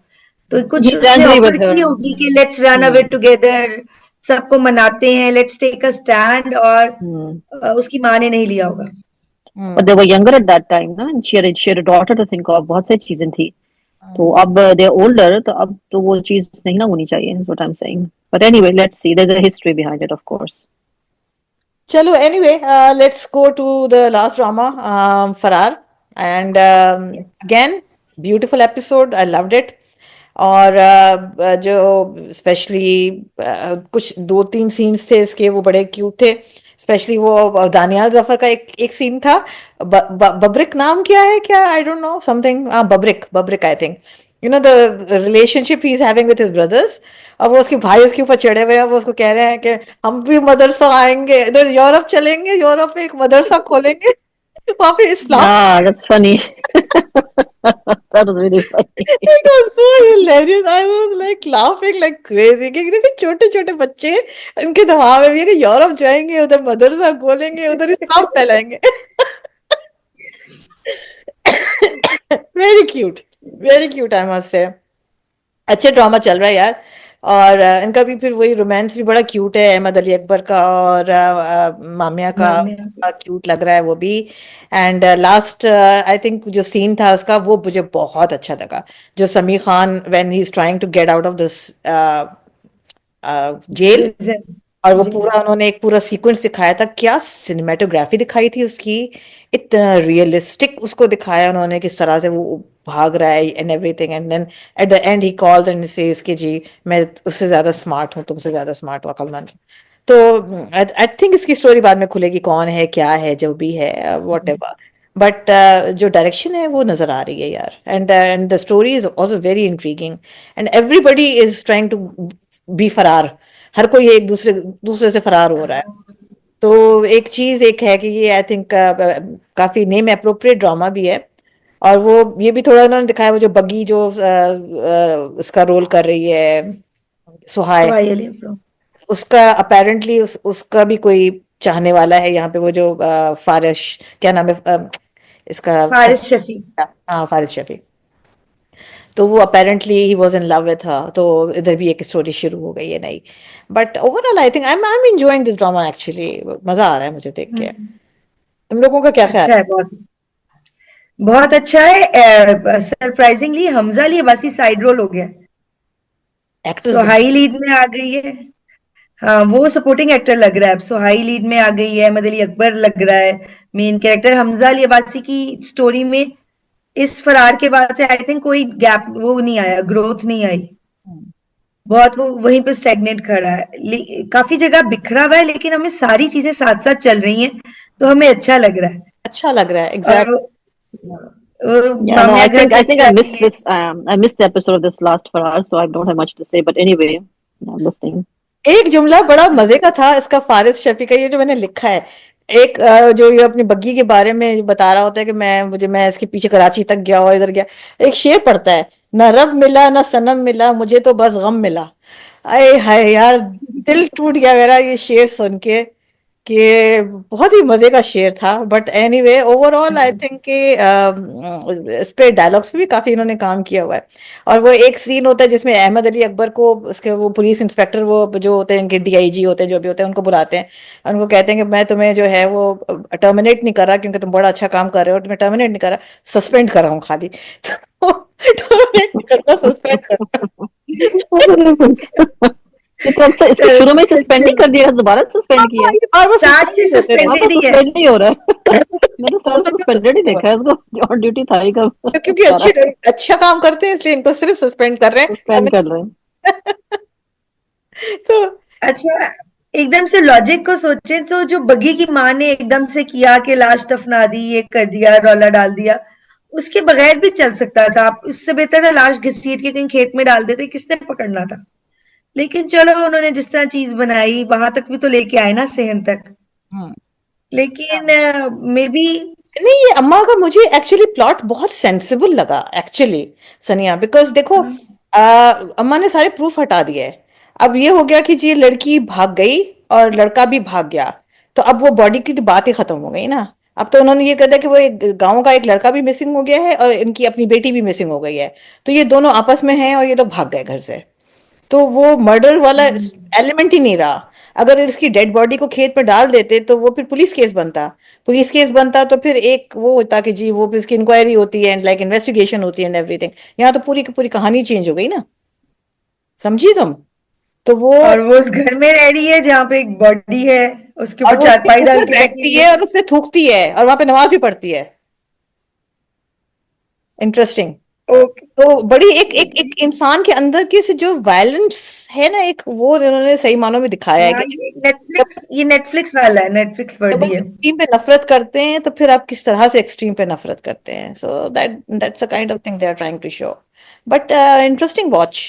Speaker 2: तो
Speaker 3: ही
Speaker 2: कुछ
Speaker 3: इज
Speaker 2: उसने
Speaker 3: एंग्री
Speaker 2: ऑफर
Speaker 3: विद हर।
Speaker 2: की होगी कि लेट्स रन अवे टुगेदर, सबको मनाते हैं, लेट्स टेक अ स्टैंड। और उसकी माँ ने नहीं लिया होगा।
Speaker 3: But they were younger at that time ना, and she had a daughter to think of, बहुत सारी चीजें थी। तो अब दे आर ओल्डर, तो अब तो वो चीज नहीं ना होनी चाहिए, is what I am saying. But anyway, let's see, there is a history behind it of course.
Speaker 1: चलो, anyway, let's go to the last drama, Farar. And again, beautiful episode, I loved it. और जो specially कुछ दो तीन scenes थे इसके, वो बड़े क्यूट थे। स्पेशली वो दानियाल जफर का एक एक सीन था। बब्रिक नाम क्या है, क्या, I don't know, something, Babrik, Babrik I think. You know the relationship he is having with his brothers. और वो उसके भाई उसके ऊपर चढ़े हुए हैं, वो उसको कह रहे हैं कि हम भी मदरसा आएंगे, इधर यूरोप चलेंगे, यूरोप में एक मदरसा खोलेंगे। वहां पे इस्लाम।
Speaker 3: Ah, that's funny. That was really funny.
Speaker 1: It was so hilarious. I was like laughing like crazy. क्योंकि देखो छोटे छोटे बच्चे, इनके दिमाग में भी है कि यूरोप जाएंगे, उधर मदरसा खोलेंगे, उधर इस्लाम फैलाएंगे। Very cute, very cute, I must say. अच्छे ड्रामा चल रहा है यार। और इनका भी फिर वही रोमांस भी बड़ा क्यूट है, अहमद अली अकबर का और मामिया का।
Speaker 2: मामिया।
Speaker 1: क्यूट लग रहा है वो भी। एंड लास्ट आई थिंक जो सीन था उसका, वो मुझे बहुत अच्छा लगा। जो Sameer Khan when he is trying to get out of this jail,
Speaker 2: prison.
Speaker 1: और वो
Speaker 2: जी।
Speaker 1: पूरा उन्होंने एक पूरा सीक्वेंस दिखाया था, क्या सिनेमेटोग्राफी दिखाई थी उसकी। इतना रियलिस्टिक उसको दिखाया उन्होंने, किस तरह से वो भाग रहा है and everything, and then at the end he called and says कि जी मैं उससे ज्यादा स्मार्ट हूँ, तुमसे ज्यादा स्मार्ट हूँ, अक्लमंद हूँ। तो आई थिंक इसकी स्टोरी बाद में खुलेगी, कौन है क्या है जो भी है, वॉट एवर। बट जो डायरेक्शन है वो नजर आ रही है यार, and the story is also very intriguing. And everybody is trying to be फरार। हर कोई एक दूसरे दूसरे से फरार हो रहा है। तो एक चीज एक है कि ये आई थिंक काफी नेम अप्रोप्रिएट ड्रामा भी है। और वो ये भी थोड़ा उन्होंने दिखाया, वो जो बग्गी जो उसका रोल कर रही है, सुहाय,
Speaker 2: सुहाई अली अफरोज।
Speaker 1: उसका अपेरेंटली उसका भी कोई चाहने वाला है यहाँ पे, वो जो फारिश, क्या नाम है इसका,
Speaker 2: फारिस शफी।
Speaker 1: हाँ, फारिश शफी। तो वो apparently he was in love with her, तो इधर भी एक स्टोरी शुरू हो गई है नई। But overall I think I am enjoying this drama actually. मजा आ रहा है मुझे देख के। तुम लोगों का क्या ख्याल?
Speaker 2: अच्छा है बहुत। बहुत अच्छा है। Surprisingly Hamza Ali Abbasi side role हो गया।
Speaker 1: एक्टर्स
Speaker 2: सुहाई लीड में आ गई है। हाँ, वो सपोर्टिंग एक्टर लग रहा है। अब सुहाई लीड में आ गई है, अहमद अली अकबर लग रहा है मेन कैरेक्टर। हमजा अली अब्बासी की स्टोरी में इस फरार के बाद से आई थिंक कोई गैप वो नहीं आया, ग्रोथ नहीं आई। बहुत वो वहीं पे स्टेगनेट खड़ा है। काफी जगह बिखरा हुआ है, लेकिन हमें सारी चीजें साथ साथ चल रही हैं, तो हमें अच्छा लग रहा है।
Speaker 1: अच्छा लग रहा है,
Speaker 2: और
Speaker 1: exact.
Speaker 3: Yeah, no,
Speaker 2: Mamiya
Speaker 3: I
Speaker 2: घर
Speaker 3: think I
Speaker 2: चली
Speaker 3: think I
Speaker 2: जाती
Speaker 3: missed
Speaker 2: है।
Speaker 3: this. I missed the episode of this last for hours, so I don't have much to say. But anyway, I'm listening.
Speaker 1: एक जुमला बड़ा मजे का था इसका, फारिस शफी का, ये जो मैंने लिखा है। एक जो ये अपनी बग्गी के बारे में बता रहा होता है कि मैं इसके पीछे कराची तक गया और इधर गया। एक शेर पढ़ता है, ना रब मिला ना सनम मिला, मुझे तो बस गम मिला। आए हाय यार, दिल टूट गया मेरा ये शेर सुन के कि बहुत ही मजे का शेर था। But anyway overall I think कि इस पे डायलॉग्स पे भी काफी इन्होंने काम किया हुआ है। और वो एक सीन होता है जिसमें अहमद अली अकबर को उसके वो पुलिस इंस्पेक्टर वो जो होते हैं इनके डीआईजी होते हैं जो भी होते हैं उनको बुलाते हैं। और उनको कहते हैं कि मैं तुम्हें जो है वो टर्मिनेट नहीं कर रहा क्योंकि तुम बड़ा अच्छा काम कर रहे हो, तुम्हें टर्मिनेट नहीं कर रहा, सस्पेंड कर रहा हूँ खाली। तो टर्मिनेट नहीं कर रहा, सस्पेंड कर रहा
Speaker 3: ये तो अक्सर इसको शुरू में सस्पेंड नहीं कर दिया, दोबारा सस्पेंड किया है।
Speaker 1: और वो
Speaker 2: स्टार्ट से
Speaker 1: सस्पेंड होते
Speaker 3: वहां पर
Speaker 2: सस्पेंडेड ही है।
Speaker 3: सस्पेंड नहीं हो रहा है। मैंने
Speaker 1: रहे
Speaker 3: स्टार्ट सस्पेंडेड ही देखा है इसको, ऑन ड्यूटी था ही कब
Speaker 1: तो क्योंकि
Speaker 3: सारा
Speaker 1: अच्छा काम करते हैं इसलिए इनको सिर्फ सस्पेंड कर रहे
Speaker 3: सस्पेंड कर रहे हैं।
Speaker 1: हैं। तो
Speaker 2: अच्छा, एकदम से लॉजिक को सोचें तो जो बगी की माँ ने एकदम से किया कि लाश दफना दी, ये कर दिया, रौला डाल दिया, उसके बगैर भी चल सकता था। आप उससे बेहतर था लाश घसीट के कहीं खेत में डाल देते, किसने पकड़ना था। लेकिन चलो उन्होंने जिस तरह चीज बनाई वहां तक भी तो लेके आए ना, सेहन तक।
Speaker 1: हम्म,
Speaker 2: लेकिन मे बी
Speaker 1: नहीं ये अम्मा का मुझे एक्चुअली प्लॉट बहुत सेंसिबल लगा एक्चुअली सनिया, बिकॉज देखो अम्मा ने सारे प्रूफ हटा दिए हैं। अब ये हो गया कि जी लड़की भाग गई और लड़का भी भाग गया, तो अब वो बॉडी की तो बात ही खत्म हो गई ना। अब तो उन्होंने ये कर दिया कि वो एक गांव का एक लड़का भी मिसिंग हो गया है और इनकी अपनी बेटी भी मिसिंग हो गई है, तो ये दोनों आपस में हैं और ये लोग भाग गए घर से। तो वो मर्डर वाला एलिमेंट ही नहीं रहा। अगर इसकी डेड बॉडी को खेत में डाल देते तो वो फिर पुलिस केस बनता। पुलिस केस बनता तो फिर एक वो होता कि जी वो इसकी इंक्वायरी होती है एंड लाइक इन्वेस्टिगेशन होती है एंड एवरीथिंग। यहाँ तो पूरी की पूरी कहानी चेंज हो गई ना, समझी तुम? तो वो
Speaker 2: और वो उस घर में रह रही है जहाँ पे एक बॉडी है, उसके
Speaker 1: और
Speaker 2: ऊपर
Speaker 1: वो उसके
Speaker 2: चारपाई डाल
Speaker 1: ऊपर
Speaker 2: के बैठी
Speaker 1: बैठती
Speaker 2: हुई
Speaker 1: है
Speaker 2: है।
Speaker 1: और उसमें थूकती है और वहां पे नमाज भी पढ़ती है। इंटरेस्टिंग।
Speaker 2: ओके।
Speaker 1: तो बड़ी एक एक एक इंसान के अंदर की से जो वायलेंस है ना, एक वो उन्होंने सही मानों में दिखाया है
Speaker 2: हाँ,
Speaker 1: कि
Speaker 2: ये नेटफ्लिक्स वाला है, नेटफ्लिक्स
Speaker 1: जब
Speaker 2: वर्दी
Speaker 1: आप
Speaker 2: है।
Speaker 1: एक्सट्रीम पे नफरत करते हैं तो फिर आप किस तरह से एक्सट्रीम पे नफरत करते हैं। So that's a kind of thing they are trying to show. But interesting watch.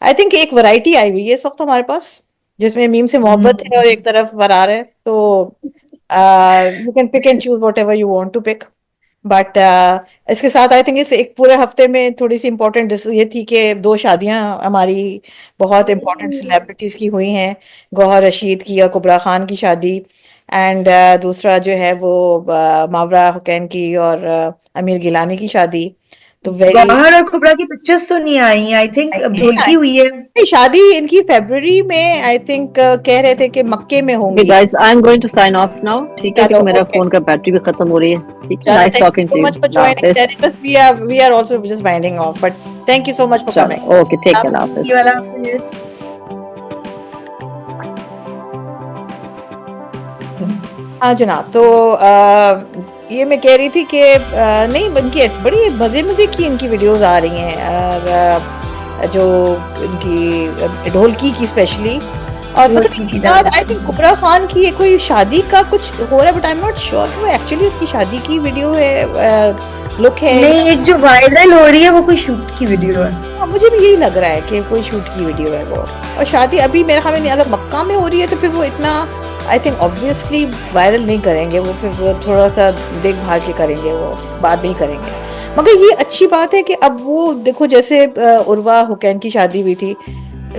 Speaker 1: I think एक वैरायटी आई हुई है इस वक्त हमारे पास, जिसमें मीम से मोहब्बत है और
Speaker 2: हम्म।
Speaker 1: एक तरफ वरार है। तो you can pick and choose whatever you want to pick. But इसके साथ आई थिंक इस एक पूरे हफ्ते में थोड़ी सी इम्पोर्टेंट ये थी कि दो शादियां हमारी बहुत इम्पोर्टेंट सेलिब्रिटीज की हुई हैं। गौहर रशीद की और कुबरा खान की शादी। एंड दूसरा जो है वो मावरा हुसैन की और अमीर गिलानी की शादी। तो वेरी
Speaker 2: गौहर और कुबरा की पिक्चर्स तो नहीं आई, आई थिंक ढोलकी हुई है।
Speaker 1: शादी इनकी फेब्रुअरी में आई थिंक कह रहे थे कि मक्के में
Speaker 3: ओके
Speaker 1: होंगी।
Speaker 3: Guys, I am going to sign off now, ठीक है,
Speaker 1: चलो
Speaker 3: क्योंकि मेरा
Speaker 1: ओके।
Speaker 3: फोन का बैटरी भी खत्म हो रही है। ठीक है,
Speaker 1: चलो
Speaker 3: nice
Speaker 1: thank you
Speaker 3: talking
Speaker 1: so
Speaker 3: to you,
Speaker 1: much for
Speaker 3: अल्लाह
Speaker 1: ज्वाइनिंग
Speaker 3: हाफिज।
Speaker 1: टेलिकस। We are also just winding off, but thank you so much for
Speaker 3: चलो
Speaker 1: कमिंग।
Speaker 3: ओके, ठीक है, अल्लाह
Speaker 2: ये
Speaker 3: हाफिज।
Speaker 2: वाला फिर
Speaker 1: हाँ जनाब। तो ये मैं कह रही थी कि नहीं इनकी बड़ी मज़े मज़े की इनकी वीडियोस आ रही हैं। और जो इनकी ढोलकी की स्पेशली, और पता
Speaker 2: ढोलकी
Speaker 1: नहीं
Speaker 2: की
Speaker 1: यार
Speaker 2: डांस।
Speaker 1: आई थिंक कुबरा खान की कोई शादी का कुछ हो रहा है, but I am not sure कि वो एक्चुअली उसकी शादी की वीडियो है, लुक है
Speaker 2: नहीं,
Speaker 1: या।
Speaker 2: एक जो वायरल हो रही है वो कोई शूट की वीडियो है।
Speaker 1: हाँ, मुझे भी यही लग रहा है कि कोई शूट की वीडियो है वो। और शादी अभी मेरे ख्याल में नहीं, अगर मक्का में हो रही है तो फिर वो इतना आई थिंक ऑब्वियसली वायरल नहीं करेंगे वो, फिर वो थोड़ा सा देखभाल के करेंगे, वो बाद में ही करेंगे। मगर ये अच्छी बात है कि अब वो देखो जैसे उर्वा हुसैन की शादी हुई थी,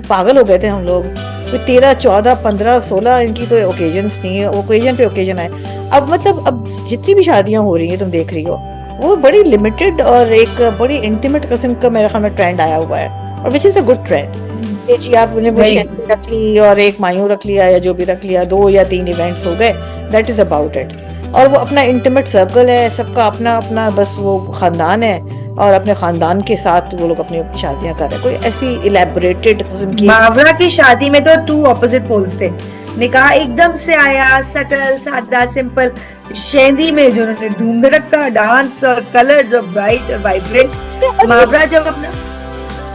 Speaker 1: पागल हो गए थे हम लोग। तो 13 14 15 16 इनकी तो ओकेजन्स थी, ओकेजन पे ओकेजन आए। अब मतलब अब जितनी भी शादियां हो रही हैं तुम देख रही हो, वो बड़ी लिमिटेड और एक बड़ी इंटीमेट किस्म का मेरे ख्याल में ट्रेंड आया हुआ है, और which is a good trend. ये जी आपने वो
Speaker 2: वही
Speaker 1: शेरनी रख ली और एक मायूं रख लिया या जो भी रख लिया, 2 या 3 इवेंट्स हो गए, दैट इज अबाउट इट। और वो अपना इंटीमेट सर्कल है, सबका अपना अपना बस वो खानदान है, और अपने खानदान के साथ वो लोग अपनी अपनी शादियां कर रहे हैं। कोई ऐसी इलेबोरेटेड किस्म की
Speaker 2: मावरा की शादी में तो टू ऑपोजिट पोल्स थे। निकाह एकदम से आया, सटल, सादा, सिंपल। शेंदी में जो उन्होंने धूम धड़क्का डांस और कलर्स और ब्राइट और वाइब्रेंट। मावरा जब अपना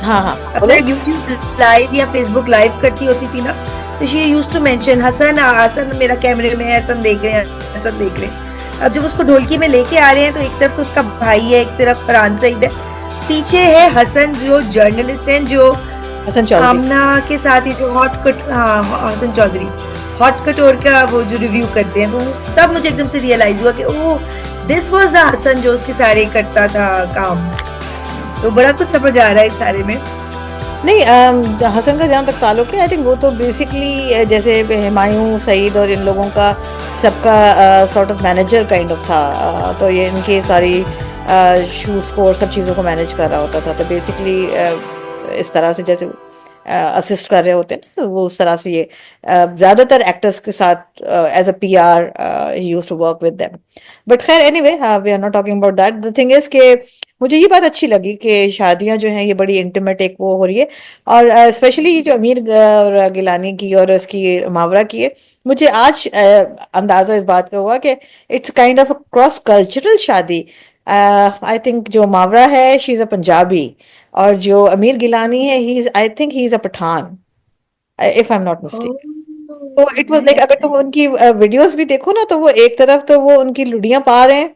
Speaker 1: हाँ हाँ
Speaker 2: अपना यूट्यूब लाइव या फेसबुक लाइव करती होती थी ना, तो she used to mention Hassan, Hassan मेरा कैमरे में है, हसन देख रहे हैं, हसन देख रहे हैं। अब जब उसको ढोलकी में लेके आ रहे हैं तो एक तरफ तो उसका भाई है, एक तरफ फरहान सईद है, पीछे है हसन जो जर्नलिस्ट हैं, जो
Speaker 1: हसन चौधरी।
Speaker 2: आमना के साथ ही जो हसन चौधरी हॉट कटोर का वो जो रिव्यू करते हैं, तो तब मुझे एकदम से रियलाइज हुआ कि ओह, दिस वाज द हसन जो उसके सारे करता था काम। तो बड़ा कुछ समझ आ रहा है इस सारे में।
Speaker 1: नहीं, हसन का जहाँ तक ताल्लुक है, आई थिंक वो तो बेसिकली जैसे हुमायूं सईद और इन लोगों का सबका sort of manager kind of था। तो ये इनकी सारी शूट्स को और सब चीज़ों को मैनेज कर रहा होता था। तो बेसिकली इस तरह से जैसे असिस्ट कर रहे होते हैं ना, तो वो उस तरह से ये ज़्यादातर एक्टर्स के साथ as a PR he used to work with them. But खैर anyway, we are not talking about that. The thing is के मुझे ये बात अच्छी लगी कि शादियां जो हैं ये बड़ी इंटीमेट एक वो हो रही है। और स्पेशली जो अमीर और गिलानी की और इसकी मावरा की है, मुझे आज अंदाजा इस बात का हुआ कि it's kind of cross cultural शादी। आई थिंक जो मावरा है शी इज अ पंजाबी, और जो अमीर गिलानी है he is, I think he is a Pathan, if I am not mistake. तो
Speaker 2: oh
Speaker 1: it was like,
Speaker 2: nice
Speaker 1: अगर तुम
Speaker 2: नाइस।
Speaker 1: उनकी वीडियोस भी देखो ना, तो वो एक तरफ तो वो उनकी लुड़ियां पा रहे हैं,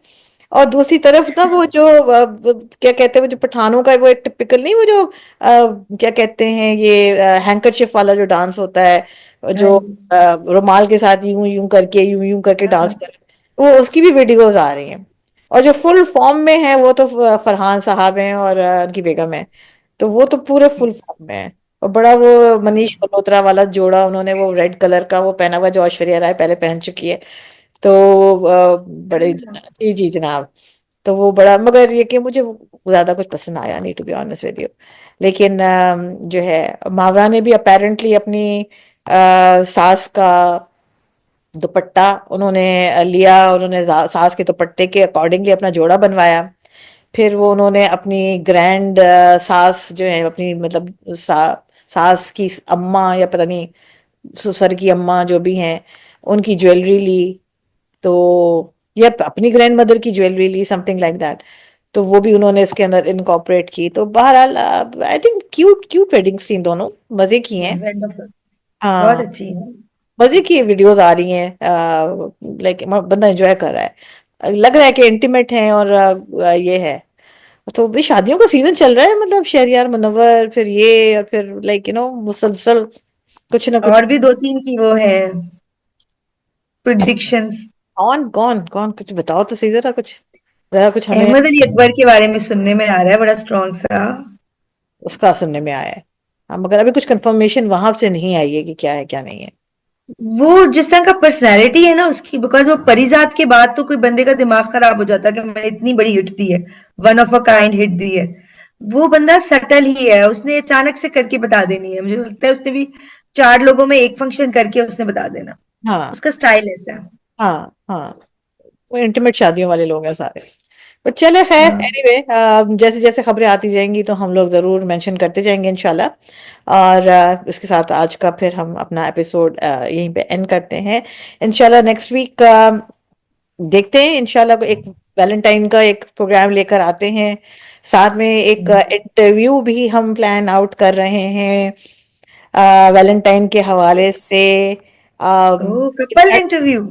Speaker 1: और दूसरी तरफ ना वो जो क्या कहते हैं, वो जो पठानों का वो एक टिपिकल नहीं, वो जो क्या कहते हैं ये हैंकरशिप वाला जो डांस होता है,
Speaker 2: हाँ
Speaker 1: जो
Speaker 2: जी।
Speaker 1: रुमाल के साथ यूं यूं यूं करके
Speaker 2: हाँ
Speaker 1: डांस
Speaker 2: हाँ।
Speaker 1: कर, वो उसकी भी वीडियोस आ रही हैं। और जो फुल फॉर्म में है वो तो फरहान साहब हैं और उनकी बेगम है। तो वो तो पूरे फुल फॉर्म में है। और बड़ा वो मनीष मल्होत्रा वाला जोड़ा, उन्होंने वो रेड कलर का वो पहना हुआ, जो ऐश्वर्या राय पहले पहन चुकी है। तो बड़े
Speaker 2: हाँ।
Speaker 1: जी जी जनाब। तो वो बड़ा, मगर ये कि मुझे ज्यादा कुछ पसंद आया नहीं, to be honest with you. लेकिन जो है मावरा ने भी अपेरेंटली अपनी सास का दुपट्टा उन्होंने लिया, और उन्होंने सास के दुपट्टे के अकॉर्डिंगली अपना जोड़ा बनवाया। फिर वो उन्होंने अपनी ग्रैंड सास जो है, अपनी मतलब सास की अम्मा या पता नहीं ससुर की अम्मा जो भी हैं, उनकी ज्वेलरी ली। तो ये अपनी ग्रैंड मदर की ज्वेलरी ली, समथिंग लाइक दैट। तो वो भी उन्होंने इसके अंदर इनकॉर्पोरेट की। तो बहरहाल I think cute cute wedding scene, दोनों मजे की हैं।
Speaker 2: वंडरफुल। बहुत
Speaker 1: हाँ,
Speaker 2: अच्छी है।
Speaker 1: मजे की वीडियोस आ रही हैं, लाइक बंदा एंजॉय कर रहा है, लग रहा है कि इंटीमेट है। और ये है, तो भी शादियों का सीजन चल रहा है, मतलब शहरियार मुनव्वर, फिर ये, और फिर लाइक मुसलसल कुछ ना कुछ।
Speaker 2: और भी दो तीन की वो है प्रिडिक्शंस।
Speaker 1: कौन कौन कौन, कुछ बताओ तो सही, जरा कुछ हमें
Speaker 2: अहमद अली अकबर के बारे में सुनने में आ रहा है बड़ा स्ट्रॉन्ग सा।
Speaker 1: उसका सुनने में आया है। हाँ, मगर अभी कुछ कंफर्मेशन वहां से नहीं आई है कि क्या है क्या नहीं है।
Speaker 2: वो जिस तरह का पर्सनैलिटी है ना उसकी, बिकॉज वो परिजात के बाद तो कोई बंदे का दिमाग खराब हो जाता कि मैंने इतनी बड़ी हिट दी है, one of a kind hit दी है। वो बंदा सटल ही है, उसने अचानक से करके बता देनी है। मुझे लगता है उसने भी चार लोगों में एक फंक्शन करके उसने बता देना।
Speaker 1: हाँ
Speaker 2: उसका स्टाइल ऐसा है।
Speaker 1: हाँ हाँ, वो इंटीमेट शादियों वाले लोग हैं सारे। बट चले खैर,
Speaker 2: हाँ
Speaker 1: एनीवे जैसे जैसे खबरें आती जाएंगी तो हम लोग जरूर मेंशन करते जाएंगे इंशाल्लाह। और इसके साथ आज का फिर हम अपना एपिसोड यहीं पे एंड करते हैं। इंशाल्लाह नेक्स्ट वीक देखते हैं, इंशाल्लाह एक वैलेंटाइन का एक प्रोग्राम लेकर आते हैं। साथ में एक इंटरव्यू भी हम प्लान आउट कर रहे हैं वैलेंटाइन के हवाले से।
Speaker 2: ओ कपल इंटरव्यू।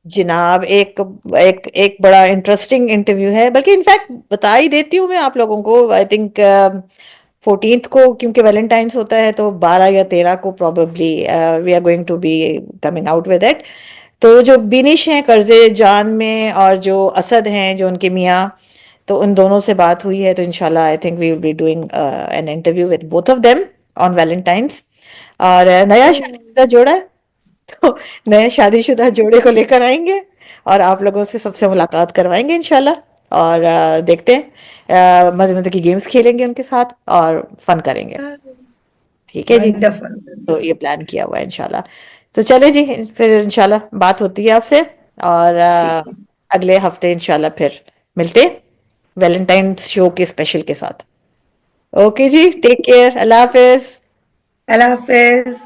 Speaker 1: जनाब, एक एक एक बड़ा इंटरेस्टिंग इंटरव्यू है, बल्कि इनफैक्ट बता ही देती हूँ मैं आप लोगों को। आई थिंक 14th को, क्योंकि वैलेंटाइंस होता है, तो 12 या 13 को probably we are going to be coming out with it. तो जो बिनिश हैं कर्जे जान में, और जो असद हैं जो उनके मियाँ, तो उन दोनों से बात हुई है। तो इंशाल्लाह I think we will be doing an interview with both of them on Valentine's. और नया
Speaker 2: ओ
Speaker 1: शादीशुदा जोड़ा है, तो नए शादीशुदा जोड़े को लेकर आएंगे और आप लोगों से सबसे मुलाकात करवाएंगे इंशाल्लाह। और देखते हैं, मजे मजे की गेम्स खेलेंगे उनके साथ और फन करेंगे। ठीक है जी,
Speaker 2: वंडरफुल
Speaker 1: तो ये
Speaker 2: वंडरफुल।
Speaker 1: प्लान किया हुआ है इंशाल्लाह। तो चले जी, फिर इंशाल्लाह बात होती है आपसे। और
Speaker 2: ठीक है।
Speaker 1: अगले हफ्ते इंशाल्लाह फिर मिलते हैं वैलेंटाइन शो के स्पेशल के साथ। ओके जी, टेक केयर, अल्लाह हाफिज।
Speaker 2: अल्लाह हाफिज।